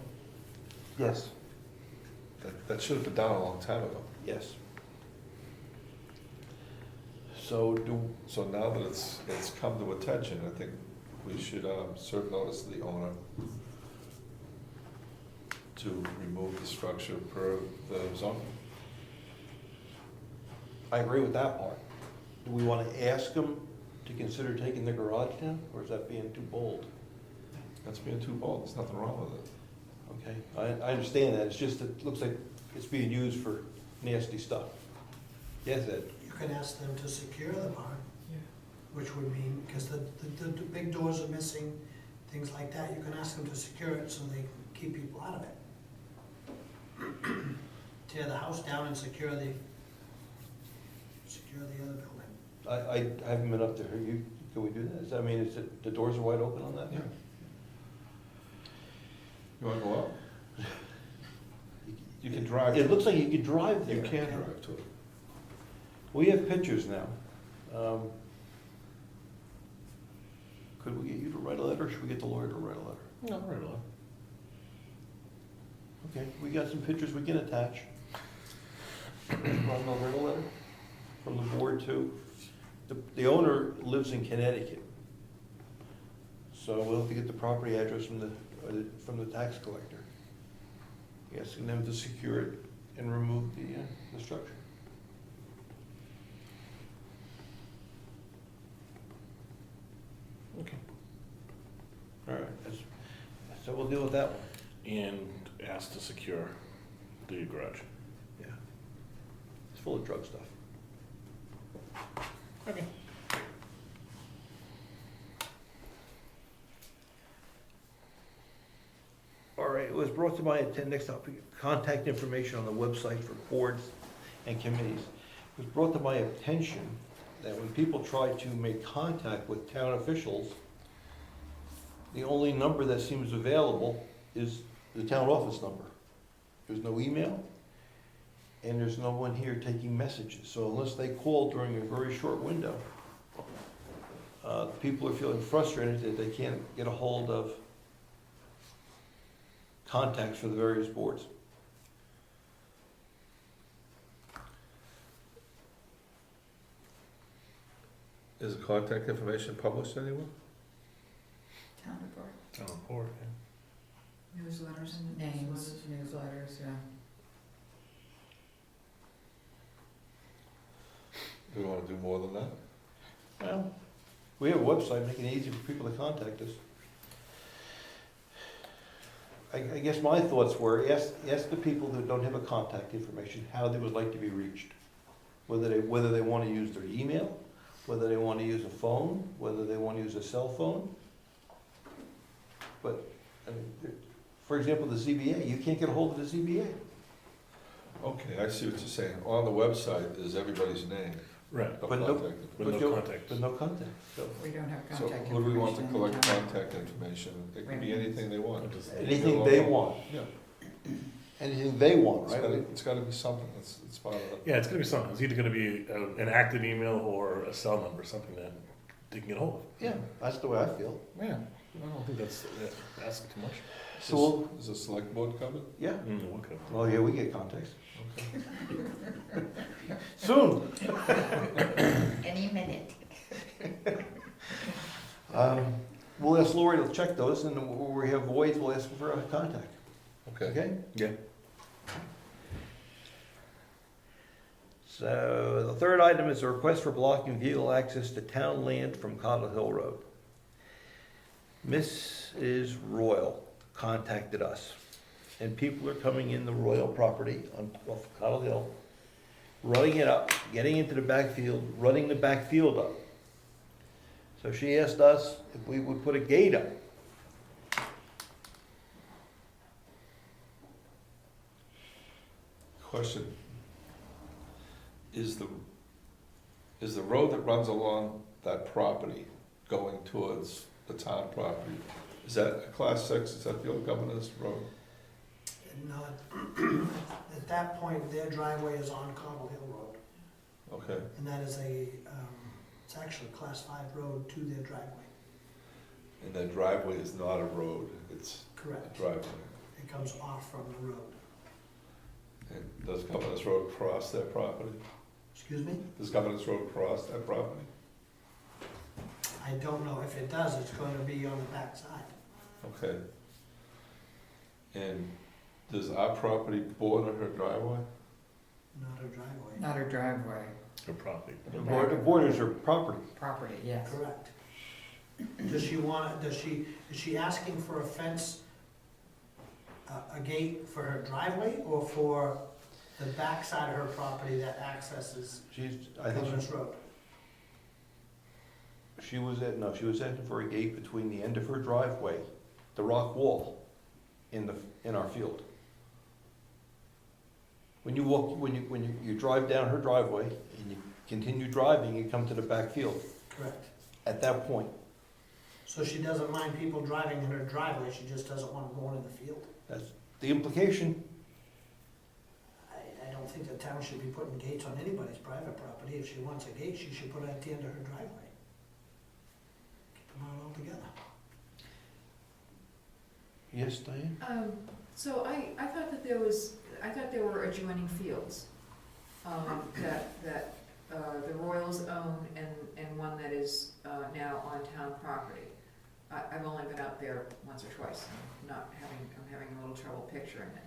yes, that should have been done a long time ago. yes. So So now that it's come to attention, I think we should serve notice to the owner to remove the structure per the zoning. I agree with that part. Do we want to ask them to consider taking the garage down, or is that being too bold? That's being too bold, there's nothing wrong with it. Okay, I understand that, it's just that it looks like it's being used for nasty stuff. Yes, Ed? You can ask them to secure the barn, which would mean, because the big doors are missing, things like that, you can ask them to secure it so they keep people out of it. Tear the house down and secure the other building. I haven't been up there, can we do that? I mean, the doors are wide open on that? Yeah. You wanna go up? You can drive. It looks like you could drive there. You can drive to it. We have pictures now. Could we get you to write a letter, or should we get the lawyer to write a letter? No, right on. Okay, we got some pictures we can attach. Run over a letter from the board too. The owner lives in Connecticut. So we'll have to get the property address from the tax collector. Asking them to secure it and remove the structure. Okay. All right, so we'll deal with that one. And ask to secure the garage. Yeah. It's full of drug stuff. Okay. All right, it was brought to my attention, next topic, contact information on the website for boards and committees. It was brought to my attention that when people try to make contact with town officials, the only number that seems available is the town office number. There's no email, and there's no one here taking messages. So unless they call during a very short window, people are feeling frustrated that they can't get a hold of contacts for the various boards. Is the contact information published anywhere? Town report. Town report, Newsletters and Names, newsletters, yeah. Do we wanna do more than that? Well, we have a website, making it easy for people to contact us. I guess my thoughts were, ask the people who don't have a contact information how they would like to be reached. Whether they want to use their email, whether they want to use a phone, whether they want to use a cell phone. But, I mean, for example, the ZBA, you can't get a hold of the ZBA. Okay, I see what you're saying. On the website is everybody's name, right, no But no- contact with But no you- contact. But no contact, so. We don't have So contact information. who do we want to in the collect town. contact information? It can be anything they want. Anything they want, Yeah, anything they want, it's right? gotta be something, it's part of it. Yeah, it's gonna be something, it's either gonna be an active email or a cell number, something that they can get hold of. Yeah, that's the way I feel. Yeah, I don't think that's asking too much. So, we'll- Is the select board coming? yeah, Okay. well, yeah, we get contacts. Okay. Soon. Any minute. We'll ask Lori to check those, and where we have voids, we'll ask for a contact, Okay. okay? Yeah. So the third item is a request for blocking vehicle access to town land from Cottle Hill Road. Mrs. Royal contacted us, and people are coming in the Royal property off Cottle Hill, running it up, getting into the backfield, running the backfield up. So she asked us if we would put a gate up. Question. Is the road that runs along that property going towards the town property, is that a class 6, is that the old governor's road? And not, at that point, their driveway is on Cobble Hill Road, Okay, and that is it's actually a class 5 road to their driveway. and that driveway is not a road, it's a Correct. driveway. It comes off from the road. And does Governor's Road cross their property? Excuse me? Does Governor's Road cross that property? I don't know. If it does, it's going to be on the back side. Okay. And does our property border her driveway? Not a driveway. Not her driveway, For property. The borders are property. property, yes. Correct. Does she want, is she asking for a fence, a gate for her driveway or for the back side of her property that accesses I think Governor's Road? she was asking for a gate between the end of her driveway, the rock wall, in our field. When you walk, when you drive down her driveway and you continue driving, you come to the back field. Correct. At that point, So she doesn't mind people driving in her driveway, she just doesn't want them going in the field? that's the implication. I don't think the town should be putting gates on anybody's private property. If she wants a gate, she should put it at the end of her driveway. Keep them out altogether. Yes, Diane? So I thought that I thought there were adjoining fields, that the Royals own and one that is, now on town property. I've only been out there once or twice, I'm having a little trouble picturing it.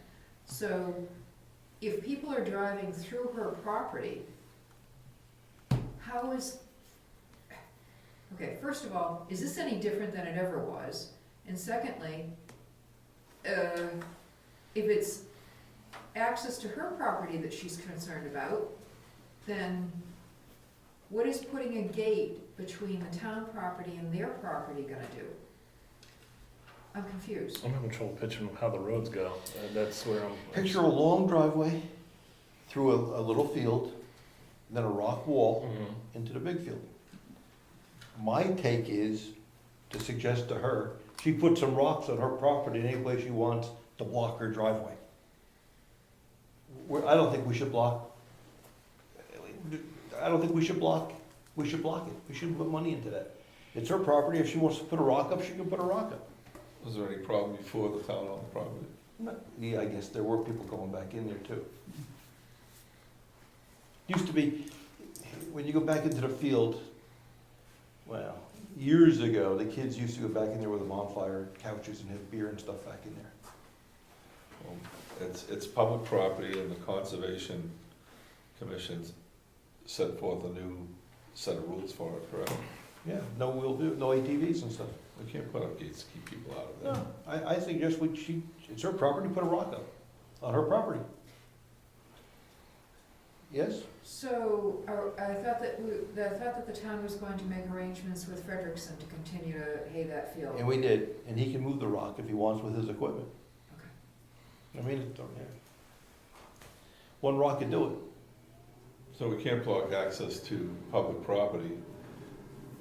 So, if people are driving through her property, how is, okay, first of all, is this any different than it ever was? And secondly, if it's access to her property that she's concerned about, then what is putting a gate between the town property and their property gonna do? I'm confused. I'm having trouble picturing how the roads go. That's where I'm. Picture a long driveway through a little field, then a rock wall Mhm. into the big field. My take is to suggest to her, she put some rocks on her property any way she wants to block her driveway. I don't think we should block, I don't think we should block it. We shouldn't put money into that. It's her property. If she wants to put a rock up, she can put a rock up. Was there any problem before the town owned the property? Yeah, I guess there were people going back in there too. Used to be, when you go back into the field, well, years ago, the kids used to go back in there with a bonfire, couches, and have beer and stuff back in there. Well, it's public property, and the Conservation Commission set forth a new set of rules for it, correct? Yeah, no ATVs and stuff. We can't put up gates to keep people out of there. No, I suggest it's her property, put a rock up on her property. Yes? So, I thought that the town was going to make arrangements with Frederickson to continue to hay that field. And we did, and he can move the rock if he wants with his equipment. Okay. I mean, one rock could do it. So we can't block access to public property,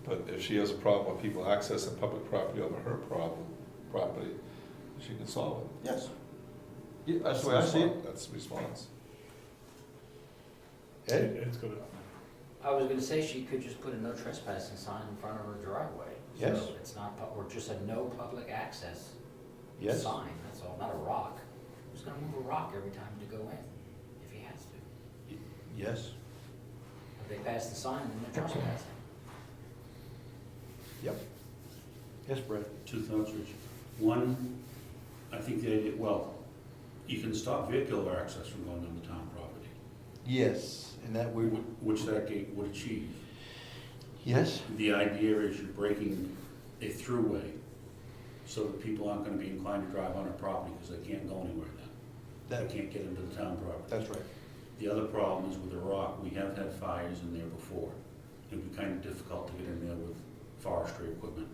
but if she has a problem with people accessing public property over her property, she can solve it. Yes. Yeah, that's the way I see it. That's the response. Ed? It's good. I was gonna say she could just put a no trespassing sign in front of her driveway. Yes. So it's not, or just a no public access Yes. sign, that's all, not a rock. Who's gonna move a rock every time to go in, if he has to? Yes. If they pass the sign, then they're trespassing. Yep. Yes, Brett? Two thoughts, Rich. One, I think the idea, well, you can stop vehicular access from going on the town property, Yes, and that we would. which that gate would achieve. Yes? The idea is you're breaking a throughway so that people aren't gonna be inclined to drive on our property because they can't go anywhere then. That, They can't get into the town property. that's right. The other problem is with the rock, we have had fires in there before. It'd be kind of difficult to get in there with forestry equipment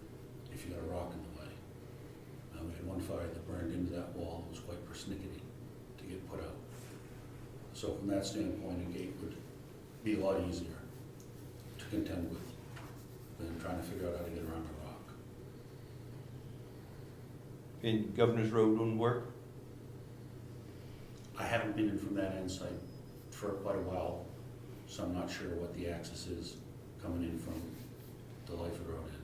if you got a rock in the way. We had one fire that burned into that wall, it was quite persnickety to get put out. So from that standpoint, a gate would be a lot easier to contend with than trying to figure out how to get around a rock. And Governor's Road wouldn't work? I haven't been in from that end site for quite a while, so I'm not sure what the access is coming in from the Lyford Road end.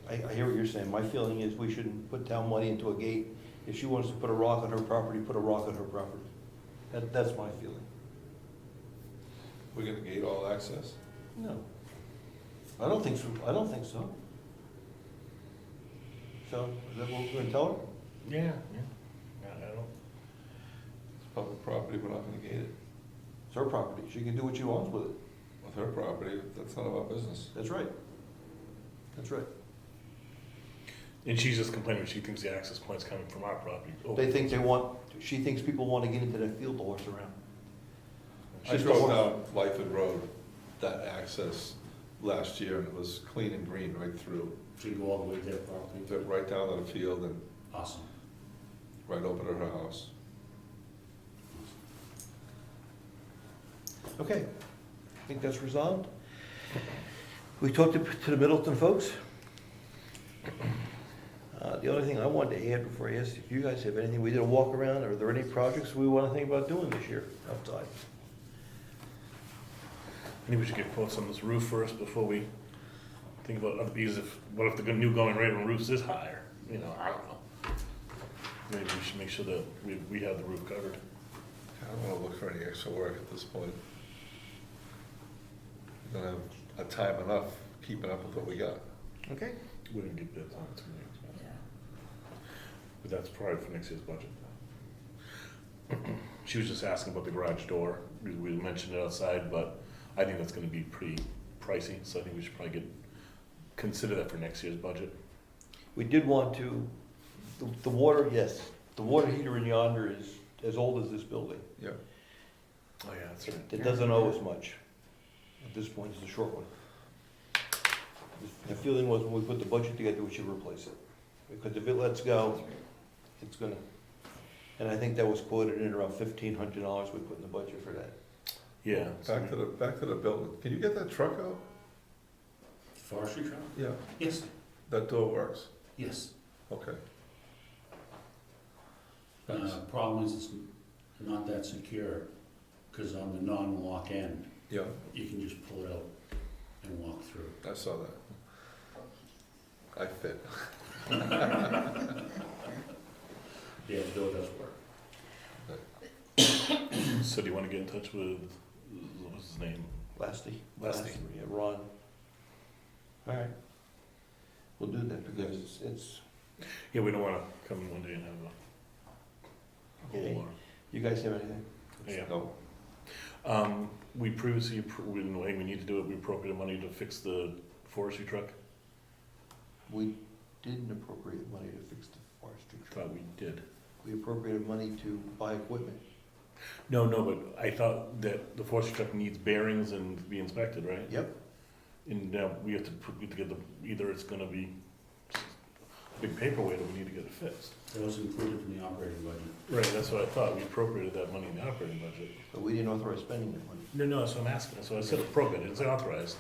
Okay, I hear what you're saying. My feeling is we shouldn't put town money into a gate. If she wants to put a rock on her property, put a rock on her property. That's my feeling. We're gonna gate all access? No. I don't think so. I don't think so. So, is that what we're gonna tell her? Yeah. I don't. It's public property, we're not gonna gate it. It's her property. She can do what she wants with it. With her property, that's none of our business. That's right. That's right. And she's just complaining, she thinks the access point's coming from our property. They think she thinks people want to get into that field to horse around. I drove down Lyford Road, that access last year, and it was clean and green right through. So you go all the way to their property? Went right down to the field and Awesome. right over to her house. Okay, I think that's resolved. We talked to the Middleton folks. The only thing I wanted to add before I ask if you guys have anything, we did a walk around, are there any projects we want to think about doing this year outside? I think we should get quotes on this roof first before we think about other, because what if the new going rate on roofs is higher? you know, I don't know. Maybe we should make sure that we have the roof covered. I don't wanna look for any extra work at this point. We don't have a time enough keeping up with what we got. Okay. We're gonna get bids on it too. Yeah. But that's probably for next year's budget. She was just asking about the garage door. We mentioned it outside, but I think that's gonna be pretty pricey, so I think we should probably consider that for next year's budget. We did want to, the water, yes, the water heater in yonder is as old as this building. Yeah. Oh, yeah, that's right. It doesn't owe us much. At this point, it's a short one. The feeling was when we put the budget together, we should replace it. Because if it lets go, it's gonna, and I think that was quoted in around $1,500 we put in the budget for that. Yeah. so Back to the building. Can you get that truck out? Forestry truck? Yeah. Yes, That door works. yes. Okay. Problem is, it's not that secure, because on the non-lock end, Yeah, you can just pull it out and walk through. I saw that. I fit. Yeah, the door does work. So do you wanna get in touch with, what's his name? Lasty? Lasty. Yeah, Ron. All right. We'll do that because it's, Yeah, we don't wanna come in one day and have a Okay. whole, you guys have anything? yeah. No. We previously, we need to do it, we appropriated money to fix the forestry truck. We didn't appropriate money to fix the forestry truck. Thought we did. We appropriated money to buy equipment. No, but I thought that the forestry truck needs bearings and be inspected, right? Yep. And we have to get the, either it's gonna be a big paperweight or we need to get it fixed. That was included in the operating budget. Right, that's what I thought, we appropriated that money in the operating budget. But we didn't authorize spending that money. No, that's what I'm asking, so I said appropriate, I didn't say authorized.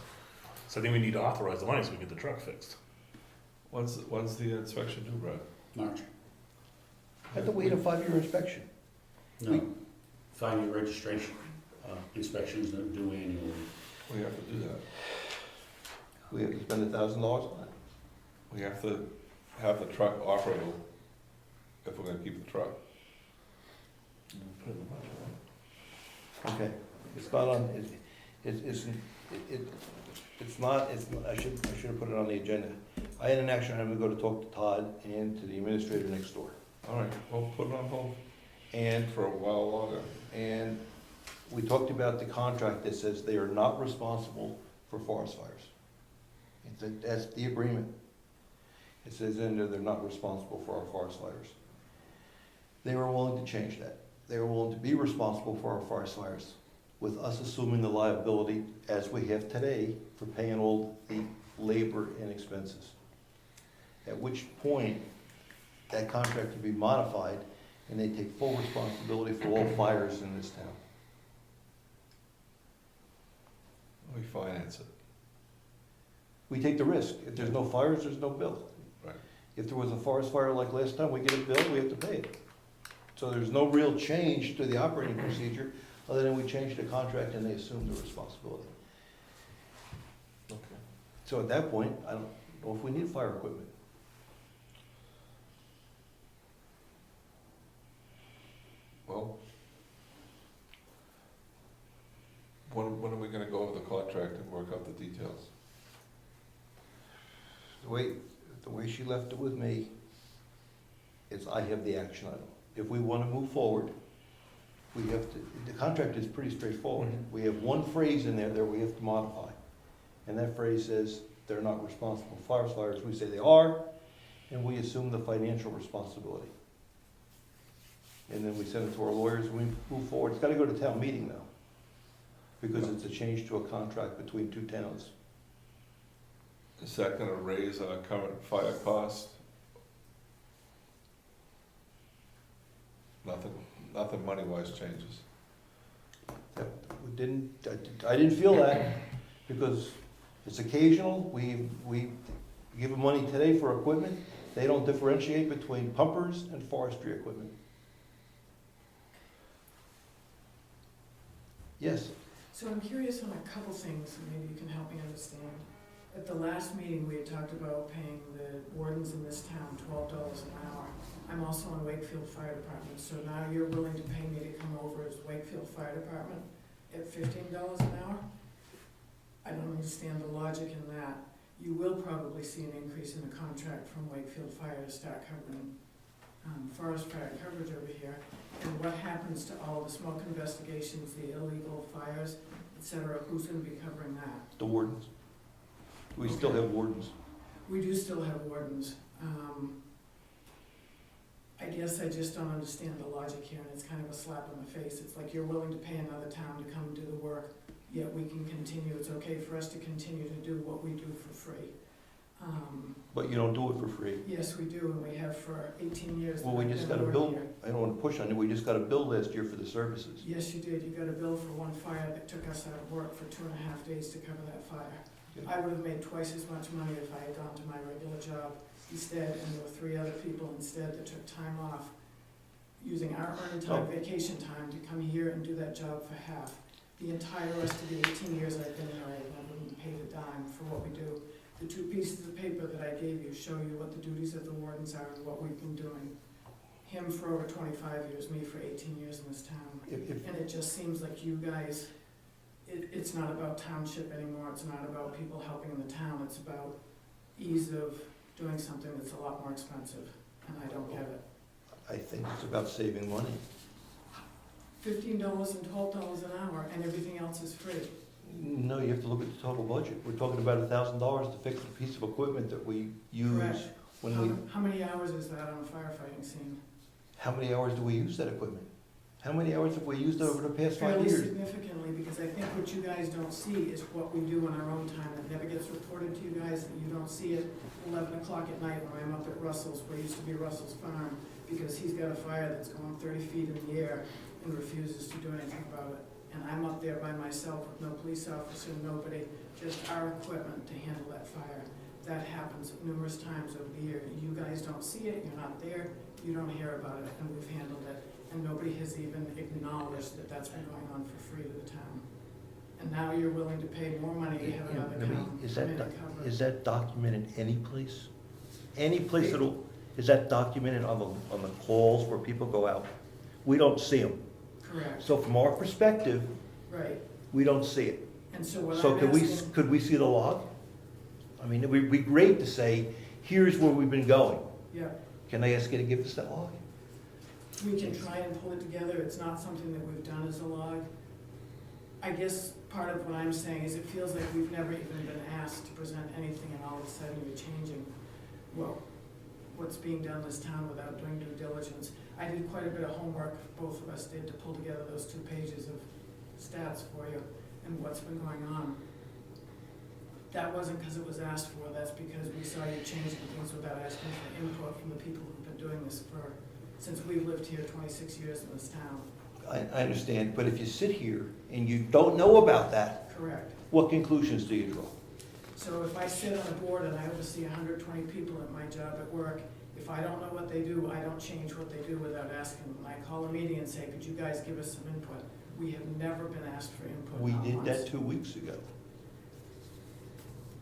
So I think we need to authorize the money so we can get the truck fixed. When's the inspection due, Brad? March? Had to wait a 5-year inspection. No, 5-year registration. Inspections are due annually. We have to do that. We have to spend $1,000 on it. We have to have the truck operable if we're gonna keep the truck. Put it in the budget. Okay. It's not on, it's not, I should have put it on the agenda. I had an action item to go to talk to Todd and to the administrator next door. All right, we'll put it on hold And for a while longer. And we talked about the contract that says they are not responsible for forest fires. That's the agreement. It says in there they're not responsible for our forest fires. They were willing to change that. They were willing to be responsible for our forest fires, with us assuming the liability, as we have today, for paying all the labor and expenses. At which point, that contract would be modified and they take full responsibility for all fires in this town. We finance it. We take the risk. If there's no fires, there's no bill. Right. If there was a forest fire like last time, we get a bill, we have to pay it. So there's no real change to the operating procedure, other than we change the contract and they assume the responsibility. Okay. So at that point, I don't know if we need fire equipment. Well, when are we gonna go over the contract and work out the details? The way she left it with me is I have the action item. If we want to move forward, we have to, the contract is pretty straightforward. We have one phrase in there that we have to modify. And that phrase says, they're not responsible for forest fires. We say they are, and we assume the financial responsibility. And then we send it to our lawyers and we move forward. It's got to go to town meeting now, because it's a change to a contract between two towns. Is that gonna raise our current fire cost? Nothing money-wise changes. That we didn't, I didn't feel that, because it's occasional. We give them money today for equipment. They don't differentiate between pumpers and forestry equipment. Yes, So I'm curious on a couple things, and maybe you can help me understand. At the last meeting, we had talked about paying the wardens in this town $12 an hour. I'm also on Wakefield Fire Department, so now you're willing to pay me to come over as Wakefield Fire Department at $15 an hour? I don't understand the logic in that. You will probably see an increase in the contract from Wakefield Fire to start covering forest fire coverage over here. And what happens to all the smoke investigations, the illegal fires, et cetera? Who's gonna be covering that? The wardens. We still have wardens. We do still have wardens. I guess I just don't understand the logic here, and it's kind of a slap in the face. It's like you're willing to pay another town to come do the work, yet we can continue, it's okay for us to continue to do what we do for free. But you don't do it for free. Yes, we do, and we have for 18 years. Well, we that I've just been got a working bill, here. I don't want to push on you, we just got a bill last year for the services. Yes, you did. You got a bill for one fire that took us out of work for 2.5 days to cover that fire. I would have made twice as much money if I had gone to my regular job instead, and there were 3 other people instead that took time off, using our earned time, vacation time, to come here and do that job for half. The entire rest of the 18 years I've been here, I never been paid a dime for what we do. The 2 pieces of paper that I gave you show you what the duties of the wardens are and what we've been doing. Him for over 25 years, me for 18 years in this town. And it just seems like you guys, it's not about township anymore, it's not about people helping in the town, it's about ease of doing something that's a lot more expensive, and I don't get it. I think it's about saving money. $15 and $12 an hour, and everything else is free. No, you have to look at the total budget. We're talking about $1,000 to fix a piece of equipment that we use Correct. when we, How many hours is that on a firefighting scene? how many hours do we use that equipment? How many hours have we used over the past 5 Fairly years? significantly, because I think what you guys don't see is what we do in our own time. It never gets reported to you guys, and you don't see it 11 o'clock at night when I'm up at Russell's, where used to be Russell's Farm, because he's got a fire that's going 30 feet in the air and refuses to do anything about it. And I'm up there by myself with no police officer, nobody, just our equipment to handle that fire. That happens numerous times over the year. You guys don't see it, you're not there, you don't hear about it, and we've handled it. And nobody has even acknowledged that that's been going on for free to the town. And now you're willing to pay more money to have another town Is come in that, and cover it. is that documented any place? Any place that'll, is that documented on the calls where people go out? We don't see them. Correct, So from our perspective, right. we don't see it. And so what So I'm could asking, could we see the log? I mean, it would be great to say, here's where we've been going. yeah, Can I ask you to give us that log? we can try and pull it together. It's not something that we've done as a log. I guess part of what I'm saying is it feels like we've never even been asked to present anything, and all of a sudden you're changing, well, what's being done in this town without doing due diligence. I did quite a bit of homework, both of us did, to pull together those 2 pages of stats for you and what's been going on. That wasn't because it was asked for, that's because we saw you changing things without asking for input from the people who've been doing this since we've lived here 26 years in this town. I understand, but if you sit here and you don't know about that, Correct. what conclusions do you draw? So if I sit on a board and I oversee 120 people at my job at work, if I don't know what they do, I don't change what they do without asking them. I call a meeting and say, could you guys give us some input? We have never been asked for input. We not did once. that 2 weeks ago.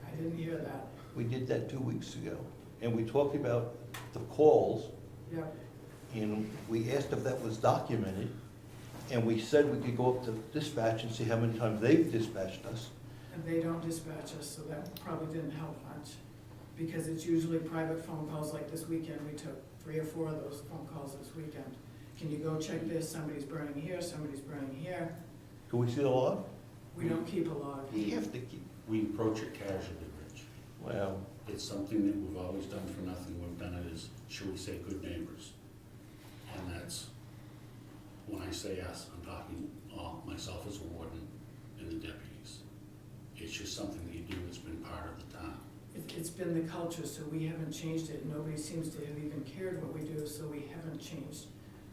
I didn't hear that. We did that 2 weeks ago. And we talked about the calls, Yep. and we asked if that was documented. And we said we could go up to dispatch and see how many times they've dispatched us. And they don't dispatch us, so that probably didn't help much. Because it's usually private phone calls, like this weekend, we took 3 or 4 of those phone calls this weekend. Can you go check this? Somebody's burning here, somebody's burning here. Can we see the log? We don't keep a log. You have to keep, We approach it casually, Rich. well, It's something that we've always done for nothing. We've done it as, shall we say, good neighbors. And that's, when I say us, I'm talking myself as a warden and the deputies. It's just something that you do that's been part of the town. It's been the culture, so we haven't changed it. Nobody seems to have even cared what we do, so we haven't changed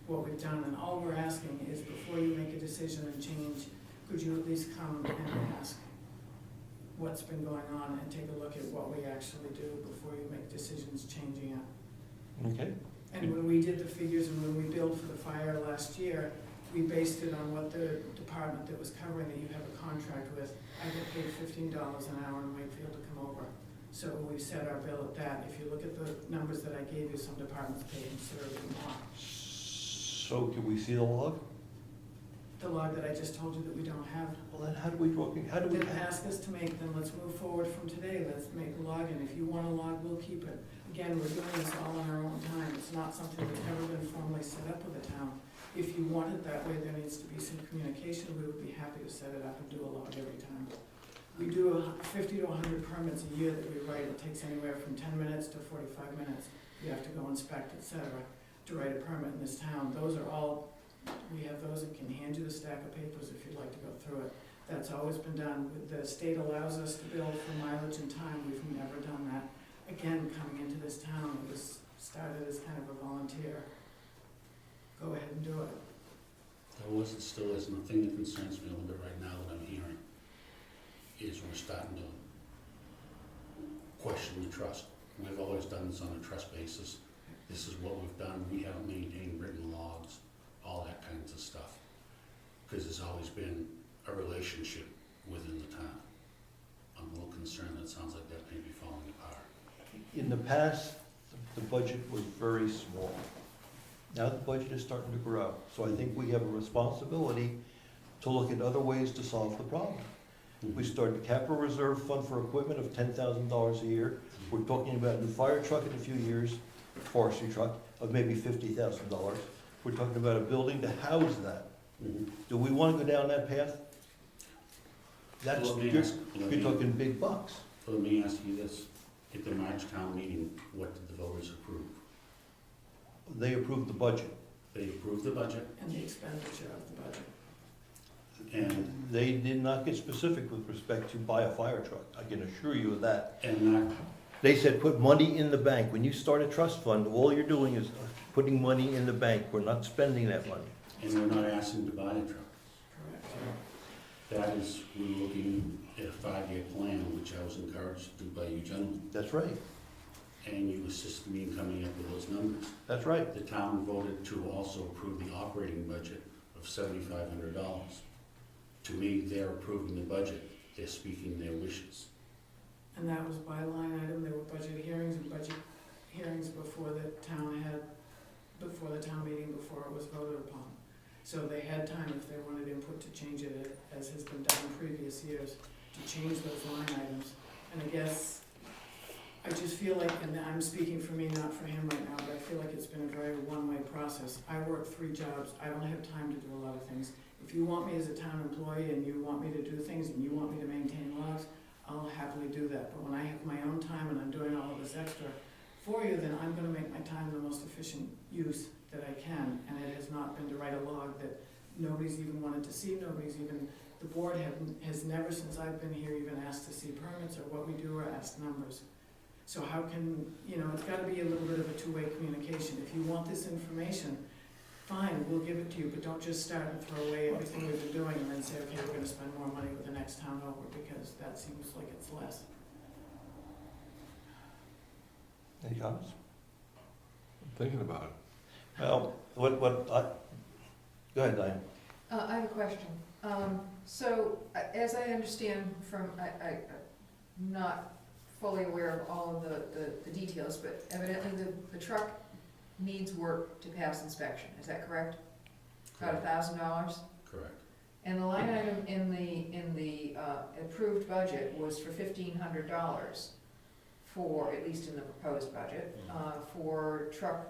what we've done. And all we're asking is, before you make a decision and change, could you at least come and ask what's been going on and take a look at what we actually do before you make decisions changing it. okay. And when we did the figures and when we billed for the fire last year, we based it on what the department that was covering that you have a contract with, I get paid $15 an hour in Wakefield to come over. So we set our bill at that. If you look at the numbers that I gave you, some departments pay considerably more. So can we see the log? The log that I just told you that we don't have. Well, then how do we, how do we? Didn't ask us to make them, let's move forward from today, let's make a log, and if you want a log, we'll keep it. Again, we're doing this all on our own time, it's not something that's ever been formally set up with the town. If you want it that way, there needs to be some communication, we would be happy to set it up and do a log every time. We do 50 to 100 permits a year that we write, it takes anywhere from 10 minutes to 45 minutes. You have to go inspect, et cetera, to write a permit in this town. Those are all, we have those that can hand you the stack of papers if you'd like to go through it. That's always been done. The state allows us to bill for mileage and time. We've never done that. Again, coming into this town, it was started as kind of a volunteer. Go ahead and do it. There was, and still is, and the thing that concerns me a little bit right now that I'm hearing is we're starting to question the trust. We've always done this on a trust basis. This is what we've done. We haven't maintained written logs, all that kinds of stuff. Because there's always been a relationship within the town. I'm a little concerned that it sounds like that may be falling apart. In the past, the budget was very small. Now the budget is starting to grow. So I think we have a responsibility to look at other ways to solve the problem. We started a capital reserve fund for equipment of $10,000 a year. We're talking about a new fire truck in a few years, forestry truck of maybe $50,000. We're talking about a building to house that. Do we want to go down that path? That's, you're talking big bucks. So let me ask you this, at the March town meeting, what did the voters approve? They approved the budget. They approved the budget, And the expenditure of the budget. and, They did not get specific with respect to buy a fire truck. I can assure you of that. and that, They said put money in the bank. When you start a trust fund, all you're doing is putting money in the bank. We're not spending that money. and we're not asking to buy a truck. Correct. That is, we're looking at a 5-year plan, which I was encouraged to do by you gentlemen, That's right. and you assisted me in coming up with those numbers. That's right. The town voted to also approve the operating budget of $7,500. To me, they're approving the budget, they're speaking their wishes. And that was by line item, there were budget hearings and budget hearings before the town meeting, before it was voted upon. So they had time, if they wanted input, to change it, as has been done in previous years, to change those line items. And I guess, I just feel like, and I'm speaking for me, not for him right now, but I feel like it's been a very one-way process. I work 3 jobs, I don't have time to do a lot of things. If you want me as a town employee and you want me to do things and you want me to maintain logs, I'll happily do that. But when I have my own time and I'm doing all of this extra for you, then I'm gonna make my time the most efficient use that I can. And it has not been to write a log that nobody's even wanted to see, the board has never, since I've been here, even asked to see permits or what we do or asked numbers. So how can, it's gotta be a little bit of a two-way communication. If you want this information, fine, we'll give it to you, but don't just start and throw away everything we've been doing and then say, okay, we're gonna spend more money with the next town over, because that seems like it's less. Any comments? I'm thinking about it. Well, go ahead, Diane. I have a question. So, as I understand from, I'm not fully aware of all of the details, but evidently the truck needs work to pass inspection, is that correct? About $1,000? Correct. And the line item in the approved budget was for $1,500 for, at least in the proposed budget, for truck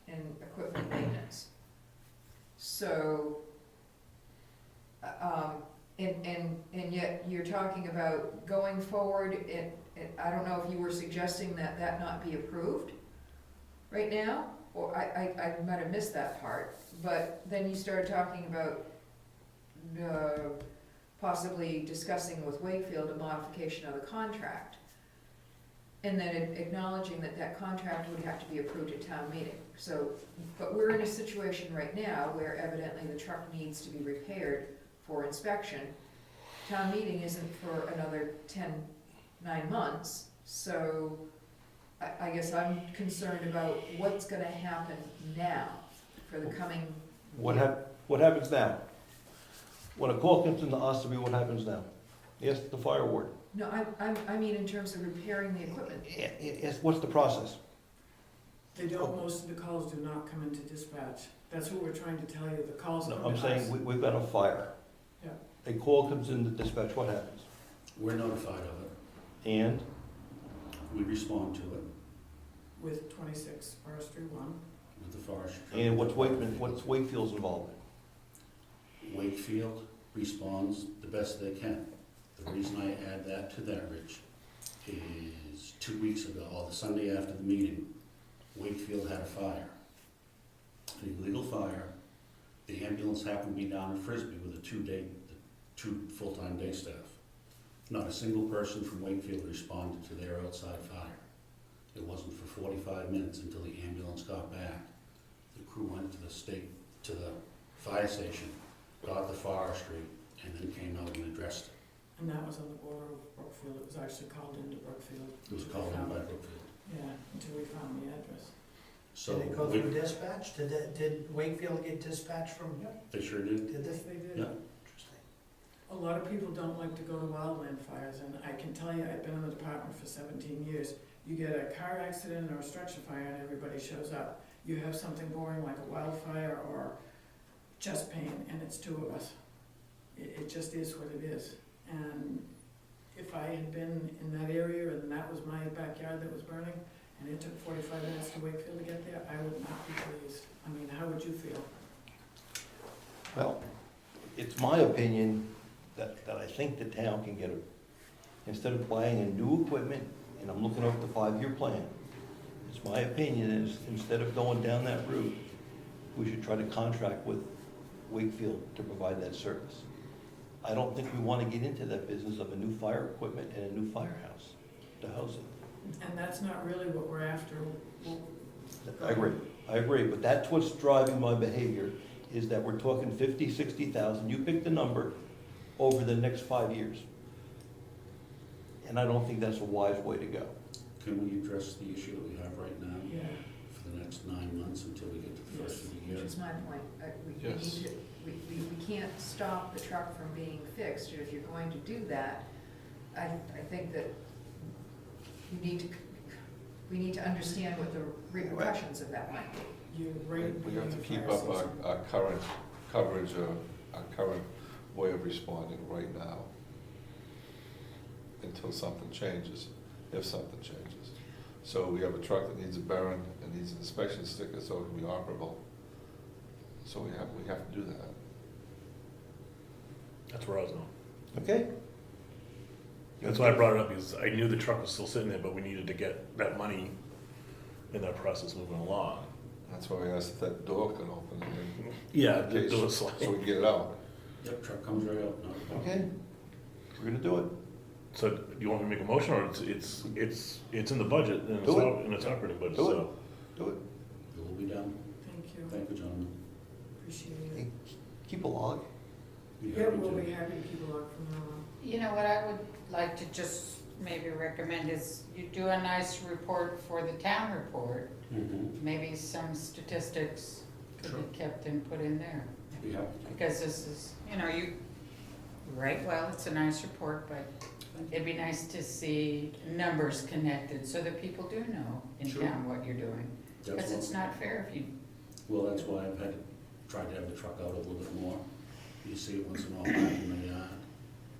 and equipment maintenance. So, and yet you're talking about going forward, I don't know if you were suggesting that not be approved right now, or I might have missed that part, but then you started talking about possibly discussing with Wakefield a modification of the contract, and then acknowledging that contract would have to be approved at town meeting. So, but we're in a situation right now where evidently the truck needs to be repaired for inspection. Town meeting isn't for another 9 months, so I guess I'm concerned about what's gonna happen now for the coming What year. hap, what happens now? When a call comes into Osterby, what happens now? Yes, the fire ward. No, I mean in terms of repairing the equipment. Yes, what's the process? They don't, most of the calls do not come into dispatch. That's what we're trying to tell you, the calls No, come I'm to saying, us. we've got a fire. Yeah. A call comes into dispatch, what happens? We're notified of it, And, we respond to it With 26 Forestry 1. with the forestry. and what's Wakefield's involvement? Wakefield responds the best they can. The reason I add that to that, Rich, is 2 weeks ago, or the Sunday after the meeting, Wakefield had a fire. An illegal fire. The ambulance happened to be down in Frisbee with two full-time day staff. Not a single person from Wakefield responded to their outside fire. It wasn't for 45 minutes until the ambulance got back. The crew went to the fire station, got the forestry, and then came out and addressed it. And that was on the border of Brookfield. It was actually called into Brookfield. It was called in by Brookfield. Yeah, until we found the address. So Did it go through dispatch? Did Wakefield get dispatch from, they sure did. did Yes, they? they did. Yeah. Interesting. A lot of people don't like to go to wildland fires, and I can tell you, I've been in the department for 17 years. You get a car accident or a structure fire and everybody shows up. You have something boring like a wildfire or chest pain, and it's two of us. It just is what it is. And if I had been in that area and that was my backyard that was burning, and it took 45 minutes to Wakefield to get there, I would not be pleased. I mean, how would you feel? Well, it's my opinion that I think the town can get instead of buying a new equipment, and I'm looking over the 5-year plan, it's my opinion is, instead of going down that route, we should try to contract with Wakefield to provide that service. I don't think we want to get into that business of a new fire equipment and a new firehouse to house it. And that's not really what we're after. I agree, but that's what's driving my behavior, is that we're talking 50, 60,000, you pick the number, over the next 5 years. And I don't think that's a wise way to go. Can we address the issue that we have right now Yeah. for the next 9 months until we get to the first of the year? Which is my point. We Yes. need to, we can't stop the truck from being fixed. If you're going to do that, I think that we need to understand what the repercussions of that might be. You're right. We have to being keep fire up season. our current coverage, our current way of responding right now until something changes, if something changes. So we have a truck that needs a bearing, and needs an inspection sticker so it can be operable. So we have to do that. That's where I was going. Okay? That's why I brought it up, because I knew the truck was still sitting there, but we needed to get that money in that process moving along. That's why we asked if that door can open, and Yeah, in case, there was so we can get it out. Yep, truck comes right out. not a problem. Okay, we're gonna do it. So do you want me to make a motion, or it's in the budget, and Do it. in its operating budget, Do it. so. Do it. It will be done. Thank you, Thank you, gentlemen. appreciate it. Hey, keep a log. Be Yeah, happy we'll to. be happy to keep a log from now on. You know, what I would like to just maybe recommend is you do a nice report for the town report. Mhm. Maybe some statistics could Sure. be kept and put in there. Be happy to. Because this is, you write well, it's a nice report, but it'd be nice to see numbers connected so that people do know in Sure. town what you're doing. That's Because it's what- not fair if you, Well, that's why I've tried to have the truck out a little bit more. You see it once in a while back in the yard.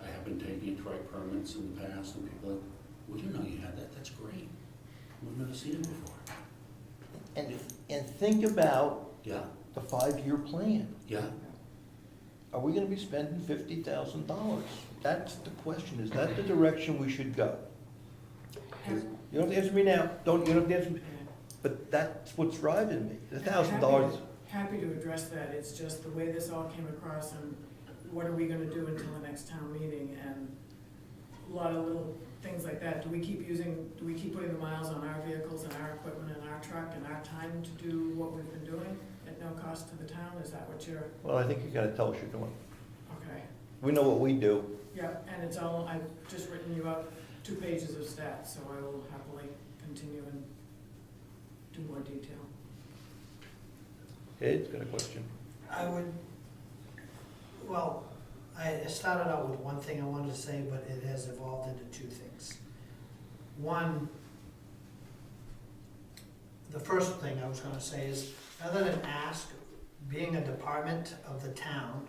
I have been taking it to write permits in the past, and people are like, we didn't know you had that, that's great. We've never seen it before. And think about Yeah, the 5-year plan. yeah. Are we gonna be spending $50,000? That's the question. Is that the direction we should go? You don't have to answer me now. You don't have to answer me. But that's what's driving me. The $1,000. Happy to address that, it's just the way this all came across and what are we gonna do until the next town meeting and a lot of little things like that. Do we keep putting the miles on our vehicles and our equipment and our truck and our time to do what we've been doing at no cost to the town? Is that what you're, Well, I think you gotta tell us you're doing. okay. We know what we do. Yeah, and it's all, I've just written you up 2 pages of stats, so I will happily continue and do more detail. Ed's got a question. I would Well, I started out with one thing I wanted to say, but it has evolved into two things. One, the first thing I was gonna say is, rather than ask, being a department of the town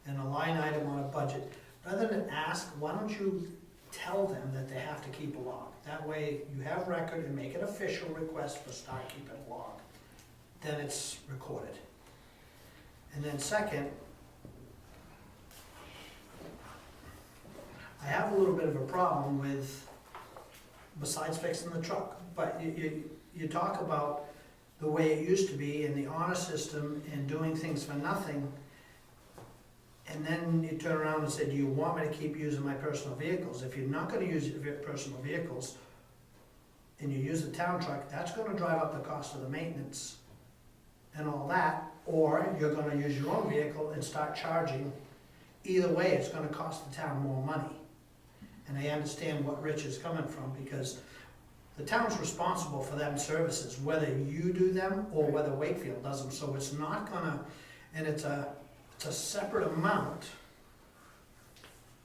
and a line item on a budget, rather than ask, why don't you tell them that they have to keep a log? That way you have record and make an official request for start keeping a log. Then it's recorded. And then second, I have a little bit of a problem with, besides fixing the truck, but you talk about the way it used to be and the honor system and doing things for nothing. And then you turn around and say, do you want me to keep using my personal vehicles? If you're not gonna use your personal vehicles and you use the town truck, that's gonna drive up the cost of the maintenance and all that. Or you're gonna use your own vehicle and start charging. Either way, it's gonna cost the town more money. And I understand what Rich is coming from, because the town's responsible for them services, whether you do them or whether Wakefield does them. So it's not gonna, and it's a separate amount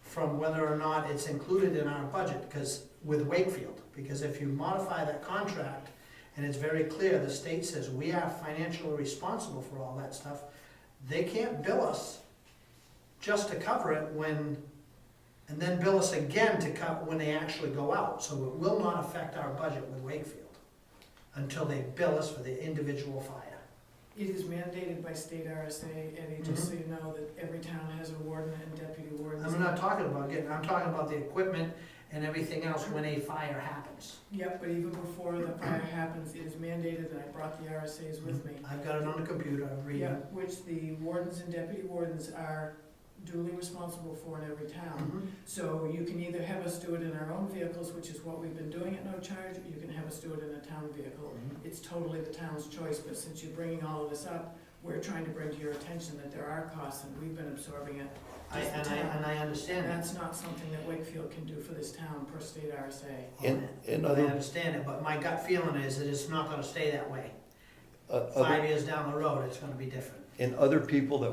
from whether or not it's included in our budget, because with Wakefield, because if you modify that contract, and it's very clear, the state says we are financially responsible for all that stuff, they can't bill us just to cover it when, and then bill us again to cover when they actually go out. So it will not affect our budget with Wakefield until they bill us for the individual fire. It is mandated by state RSA, Eddie, just so you know that every town has a warden and deputy wardens. I'm not talking about I'm talking about the equipment and everything else when a fire happens. Yep, but even before the fire happens, it is mandated, and I brought the RSAs with me. I've got it on the computer, I'm reading. Yeah, which the wardens and deputy wardens are duly responsible for in every town. Mhm. So you can either have us do it in our own vehicles, which is what we've been doing at no charge, or you can have us do it in a town vehicle. Mhm. It's totally the town's choice, but since you're bringing all of this up, we're trying to bring to your attention that there are costs, and we've been absorbing it. And I understand And that. that's not something that Wakefield can do for this town per state RSA. In I other, understand it, but my gut feeling is that it's not gonna stay that way. other, 5 years down the road, it's gonna be different. and other people that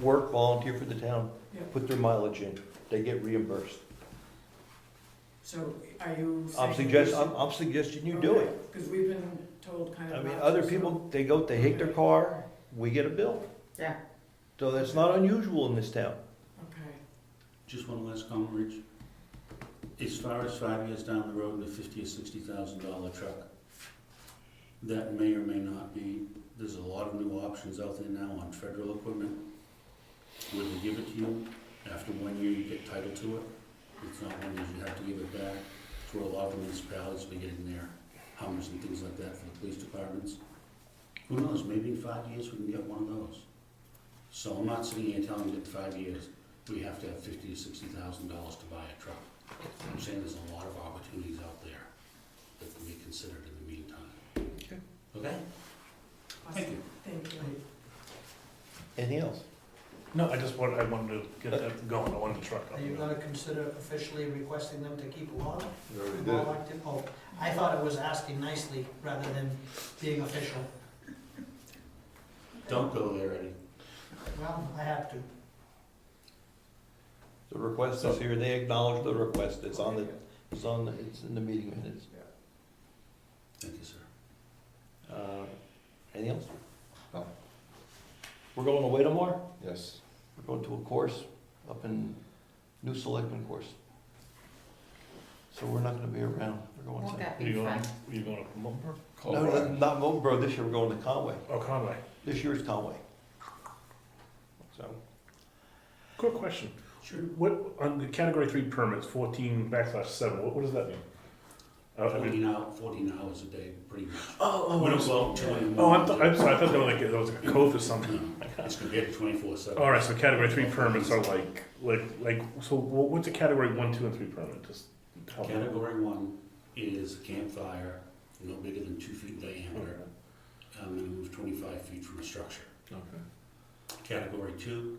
work volunteer for the town, Yeah. put their mileage in, they get reimbursed. So are you I'm saying? suggesting you do it. Because we've been told kind of. I mean, not other to, so- people, they hate their car, we get a bill. Yeah. So that's not unusual in this town. Okay. Just one last comment, Rich. As far as 5 years down the road in a $50,000 or $60,000 truck, that may or may not be, there's a lot of new options out there now on federal equipment. Where they give it to you, after 1 year you get title to it. It's not one that you have to give it back. It's where a lot of the municipalities be getting their Hummers and things like that for the police departments. Who knows, maybe in 5 years we can get one of those. So I'm not sitting here telling you that in 5 years, we have to have $50,000 to $60,000 to buy a truck. I'm saying there's a lot of opportunities out there that can be considered in the meantime. Okay. Okay? Thank you. Thank you. Anything else? No, I wanted to get that going, I wanted the truck up. Are you gonna consider officially requesting them to keep a log? We already of did. all active- Oh, I thought it was asking nicely rather than being official. Don't go there, Eddie. Well, I have to. The request is here, they acknowledge the request, it's in the meeting minutes. Thank you, sir. Anything else? No. We're going away tomorrow? Yes. We're going to a course up in New Selectman course. So we're not gonna be around, we're going Won't to. that Are you be going, fun? are you going to Mumford? No, not Mobile, this year we're going to Conway. Oh, Conway. This year's Conway. So, Quick question. Sure. What, on the category 3 permits, 14/7, what does that mean? I mean, 14 hours a day, pretty much. oh, We don't go out till in the oh, morning. I'm sorry, I thought there was like a code or something. No, it's compared to 24/7. All right, so category 3 permits are so what's a category 1, 2, and 3 permit? Just help me. Category 1 is a campfire no bigger than 2 feet in diameter, minimum of 25 feet from a structure. Okay. Category 2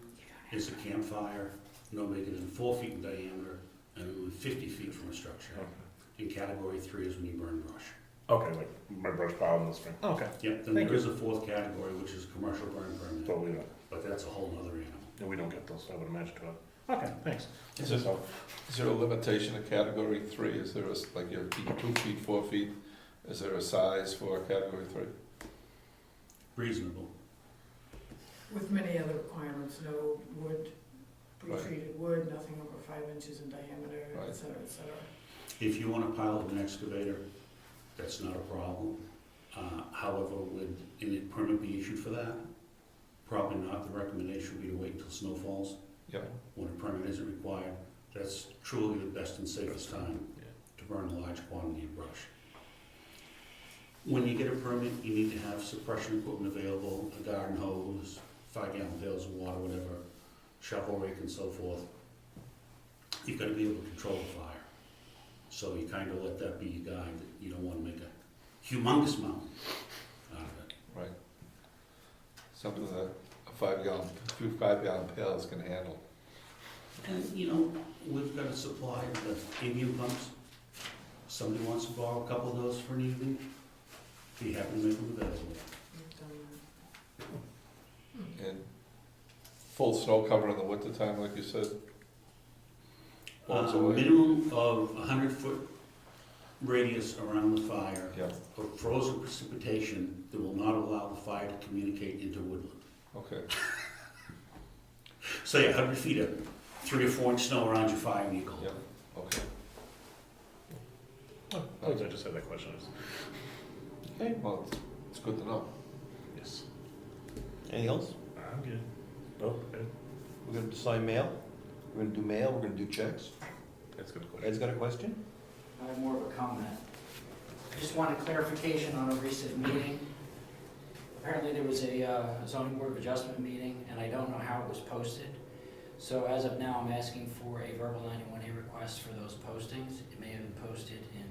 is a campfire no bigger than 4 feet in diameter, and minimum of 50 feet from a structure. Okay. And category 3 is when you burn brush. Okay, like my brush pile in the spring. Okay, Yep, then Thank there is a fourth category, which is commercial burn permit, so we don't, but that's a whole other animal. and we don't get those, I would imagine to it. Okay, thanks. Is it- So, Is there a limitation of category 3? Is there like your 2 feet, 4 feet? Is there a size for category 3? Reasonable. With many other requirements, no wood, Right. pre-treated wood, nothing over 5 inches in diameter, Right. et cetera, et cetera. If you want a pile of an excavator, that's not a problem. However, would any permit be issued for that? Probably not. The recommendation would be to wait until snow falls, Yep. when a permit isn't required. That's truly the best and safest time to burn a large quantity of brush. When you get a permit, you need to have suppression equipment available, a garden hose, 5-gallon pails of water, whatever, shovel rake and so forth. You've got to be able to control the fire. So you kind of let that be your guide, that you don't want to make a humongous mountain out of it. Right. Something that a 5-gallon pails can handle. And, you know, we've got a supply of the ABM pumps. Somebody wants to borrow a couple of those for an evening, be happy to make them available. And full snow cover in the wintertime, like you said? Blows away. Minimum of 100-foot radius around the fire Yeah, of frozen precipitation that will not allow the fire to communicate into woodland. okay. So yeah, 100 feet of 3 or 4 inch snow around your fire and you're Yeah, cold. okay. I just had that question. Well, it's good to know. Yes. Anything else? I'm good. Oh, okay. We're gonna decide mail, we're gonna do mail, we're gonna do checks. That's a good question. Ed's got a question? I have more of a comment. I just wanted clarification on a recent meeting. Apparently there was a zoning board of adjustment meeting, and I don't know how it was posted. So as of now, I'm asking for a verbal 91A request for those postings. It may have been posted in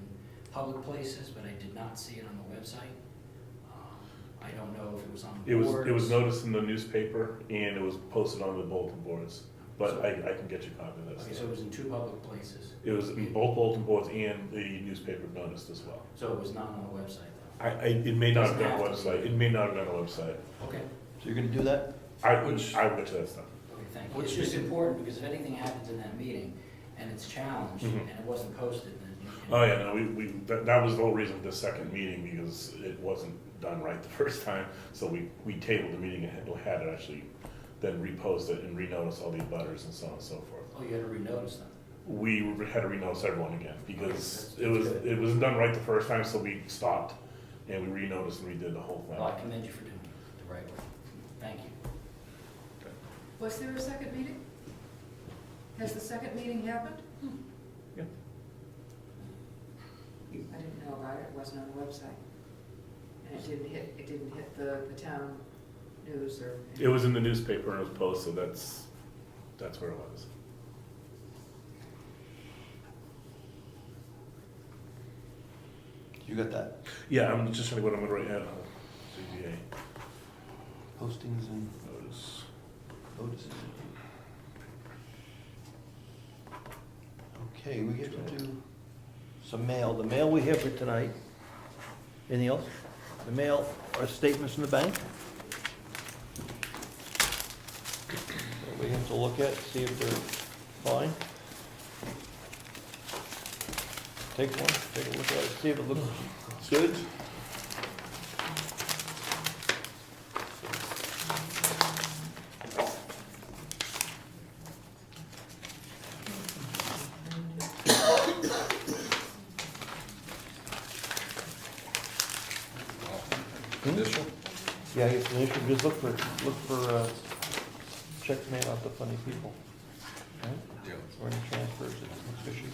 public places, but I did not see it on the website. I don't know if it was on the It boards. was noticed in the newspaper and it was posted on the bulletin boards, but I can get you a copy of Okay, this. so it was in 2 public places. It was in both bulletin boards and the newspaper noticed as well. So it was not on the website though? It may not have been on the Doesn't website, it may not have been on the website. Okay, So you're gonna do that? I will get you that stuff. okay, thank you. It's just important because if anything happens in that meeting and it's challenged Mhm. and it wasn't posted, then you can. Oh, yeah, no, that was the whole reason for the second meeting, because it wasn't done right the first time, so we tabled the meeting and had to actually then repost it and renotice all the abutters and so on and so forth. Oh, you had to renotice them? We had to renotice everyone again, because Okay, it that's good. wasn't done right the first time, so we stopped, and we renoticed and redid the whole thing. Well, I commend you for doing it the right way. Thank you. Was there a second meeting? Has the second meeting happened? Yeah. I didn't know about it, it wasn't on the website. And it didn't hit the town news or. It was in the newspaper and it was posted, that's where it was. You got that? Yeah, I'm just trying to go to what I'm gonna write, ZBA Postings and notice. notices. Okay, we get to do some mail. The mail we have for tonight. Anything else? The mail are statements from the bank. That we have to look at, see if they're fine. Take one, take a look at it, see if it looks good. Initial? Yeah, it's an issue, just look for checks made out to funny people. Right? Yeah. Or any transfers, it's fishy.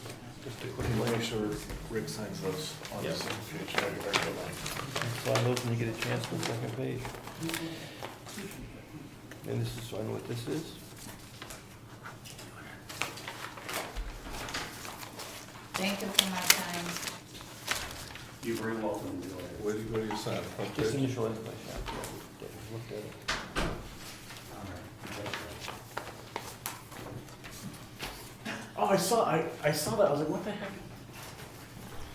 Just a quick Make way. sure Rick signs those on the Yeah. second page. Sign those when you get a chance on the second page. And this is, so I know what this is. Thank you for my time. You're very welcome to do it. Where do you sign? Front Just page? initial information. Look at it. Oh, I saw that, I was like, what the heck?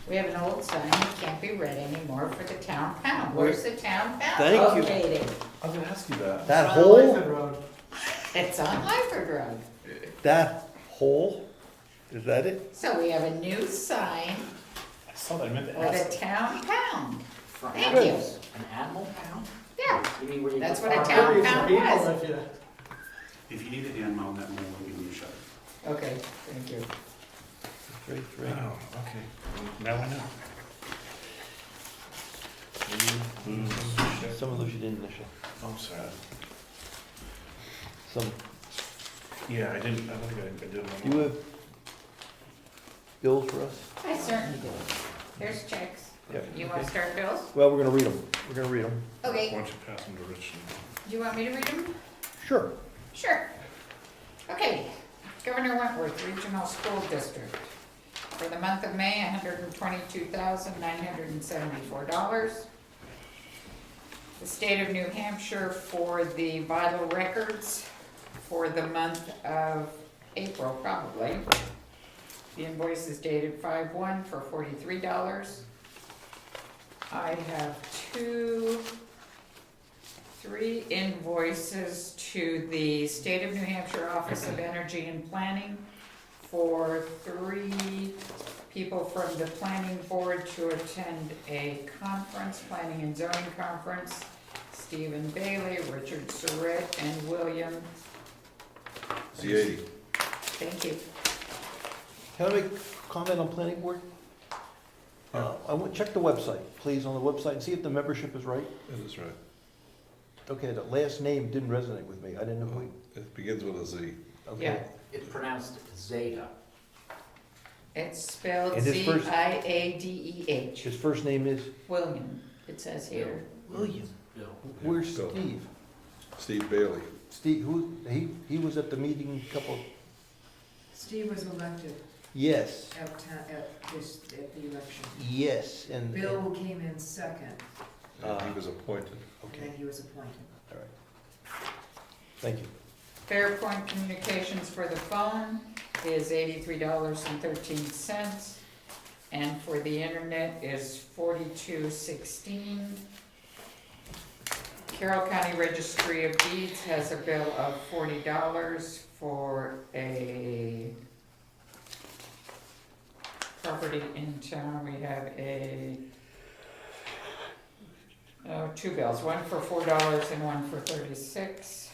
We have an old sign that can't be read anymore for the town pound. Where's the town pound Thank you. located? I was gonna ask you that. That On hole, Lyford Road. It's on Lyford Road. that hole, is that it? So we have a new sign I saw that, I meant to for the ask. town pound. For Thank animals, an animal pound? Yeah, You mean where you That's put what a farm- town Maybe for pound people was. if you- If you need a hand mount, that one will give you a shot. okay, thank you. Three, three. Oh, okay, now I know. Some of those you didn't initial. I'm sorry. Some, Yeah, I didn't, I don't think I did one. you have bills for us? I certainly do. Here's checks. Yeah. You want to okay. start bills? Well, we're gonna read them. We're gonna read them. Why Okay, don't you pass them to Rich? do you want me to read them? Sure. Sure. Okay, Governor Wentworth Regional School District. For the month of May, $122,974. The state of New Hampshire for the vital records for the month of April, probably. The invoice is dated 5/1 for $43. I have three invoices to the State of New Hampshire Office of Energy and Planning for 3 people from the planning board to attend a conference, planning and zoning conference. Stephen Bailey, Richard Surratt, and William. Z80. Thank you. Can I make a comment on planning board? I want, check the website, please, on the website, and see if the membership is right. That is right. Okay, the last name didn't resonate with me. I didn't know who. It begins with a Z. Okay. Yeah. It's pronounced Zeta. It's spelled And his first- Ziadeh. His first name is William, it says here. William. Bill. Where's Bill. Steve? Steve Bailey. Steve, who, he was at the meeting a couple, Steve was elected yes, at the election. yes, and. Bill came in second, And he was appointed. and Okay, then he was appointed. all right. Thank you. Fairpoint Communications for the phone is $83.13. And for the internet is $42.16. Carroll County Registry of Deeds has a bill of $40 for a property in town. We have two bills, one for $4 and one for $36.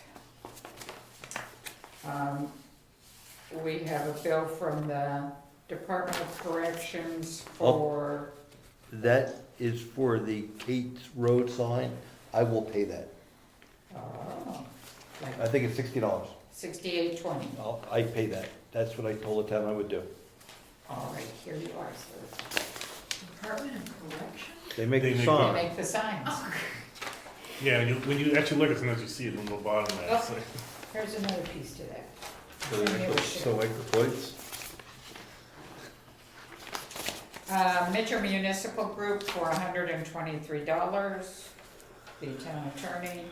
We have a bill from the Department of Corrections for, That is for the Kate's Road sign. I will pay that. oh, I think it's $60. $68.20. I pay that. That's what I told the town I would do. All right, here you are, sir. Department of Correction? They make They the make They sign. make the signs. Yeah, when you actually look at it, sometimes you see it on the bottom there. It's like- Here's another piece to that. So like the plates? Mitchell Municipal Group for $123. The town attorney.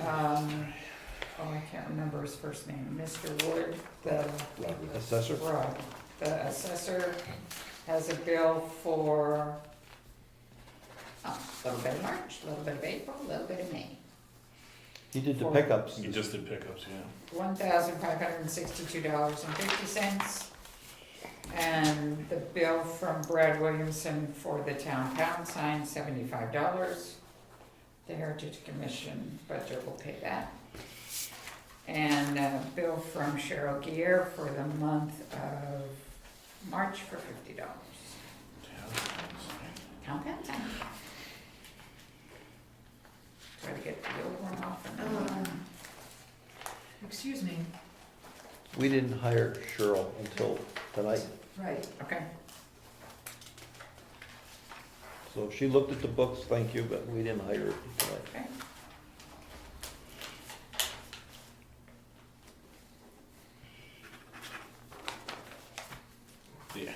I can't remember his first name. Mr. Wood, the Assessor? Rob, the assessor has a bill for a little bit of March, a little bit of April, a little bit of May. He did the pickups. You just did pickups, yeah. $1,562.50. And the bill from Brad Williamson for the town pound sign, $75. The Heritage Commission budget will pay that. And a bill from Cheryl Gear for the month of March for $50. Town pound sign. Try to get the old one off and Excuse me, We didn't hire Cheryl until tonight. right, okay. So she looked at the books, thank you, but we didn't hire her tonight. Okay. Yeah.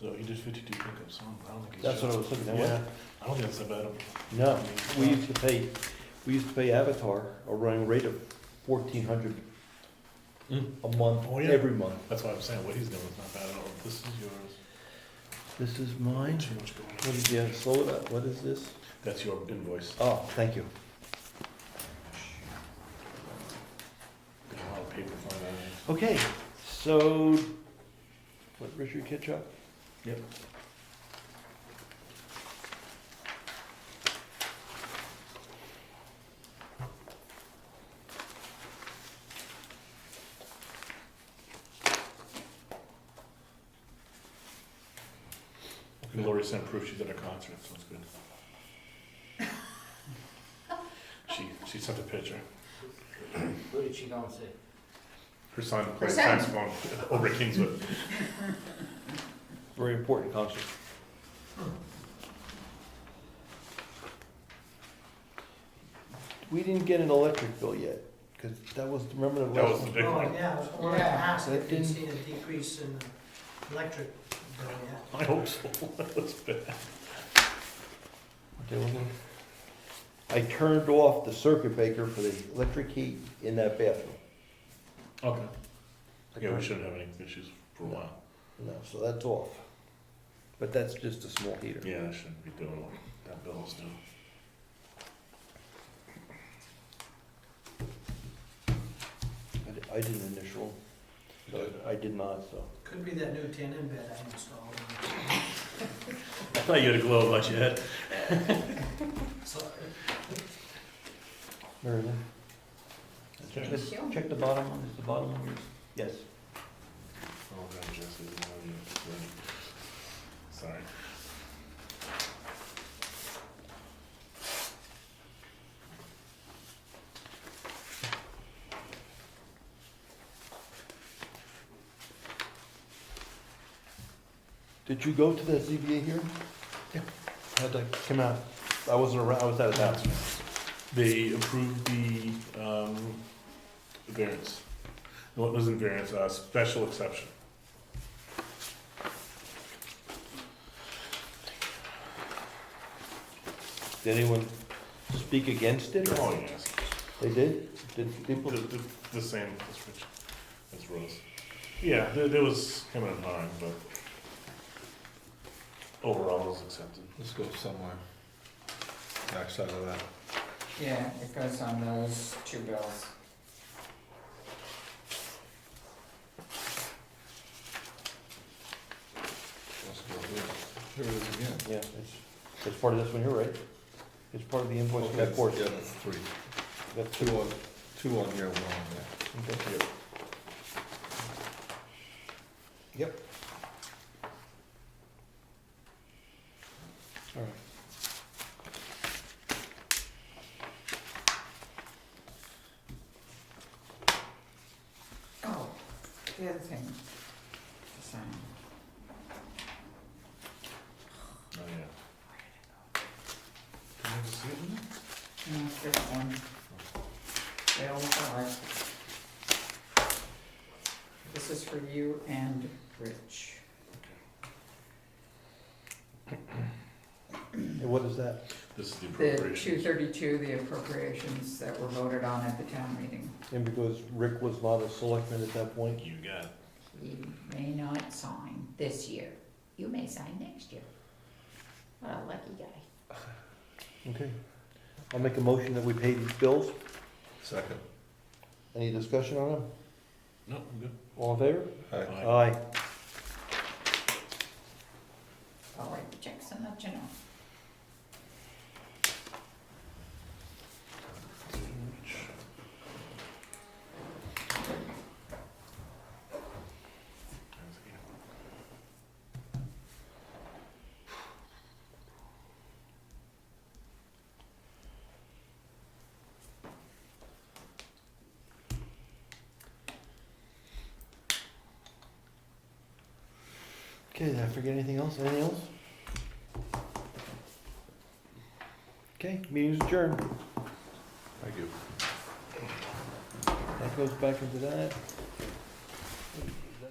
So he did 52 pickups, so I don't think he's. That's what I was looking at. Yeah, I don't think that's that bad. No, we used to pay Avatar a running rate of $1,400 a month, Oh, yeah. every month. That's why I'm saying what he's doing is not bad at all. This is yours. This is mine. Too much going What on. did you, slow it up, what is this? That's your invoice. Oh, thank you. Got a lot of paper flying around. Okay, so, what, Richard Kitchop? Yep. And Lori sent proof she's at a concert, so it's good. She sent a picture. Who did she go and see? Her son Her plays son. saxophone over at Kingswood. Very important concert. We didn't get an electric bill yet, because that was, remember the That was last the one? big Oh, one. yeah, I was going to Yeah. ask That if you'd didn't- seen a decrease in the electric bill yet. I hope so. That was bad. There was a- I turned off the circuit breaker for the electric heat in that bathroom. Okay. Yeah, we shouldn't have any issues for a while. No, so that's off. But that's just a small heater. Yeah, I shouldn't be doing what that bill is doing. I did an initial, but I did not, so. Could be that new tin-in bed I installed. I thought you had a glow about your head. Sorry. Mary Lynn? Let's check the bottom one, is the bottom one yours? Yes. Oh, God, Jesse, now you're ready. Sorry. Did you go to the ZBA hearing? Yeah. How'd that come out? I wasn't around, I was out of town. They approved the variance. No, it wasn't variance, special exception. Did anyone speak against it? Oh, yes. They did? Did people? The same as Rose. Yeah, there was him and hawing, but overall it was accepted. Let's go somewhere. Backside of that. Yeah, it goes on those two bills. Let's go here. Here it is again. Yeah, it's part of this one here, right? It's part of the invoice Okay, report. yeah, that's three. That's Two on here, one on there. Okay. Yep. All right. Oh, the other thing to sign. Oh, yeah. Can I just see it? No, this one. Bill Clark. This is for you and Rich. And what is that? This is the The appropriation. 232, the appropriations that were voted on at the town meeting. And because Rick was not a selectman at that point? You got it. You may not sign this year. You may sign next year. What a lucky guy. Okay. I'll make a motion that we pay these bills. Second. Any discussion on them? No, I'm good. All in favor? Aye. Aye. Aye. I'll write the checks and let you know. Okay, did I forget anything else? Anything else? Okay, meeting's adjourned. Thank you. That goes back into that.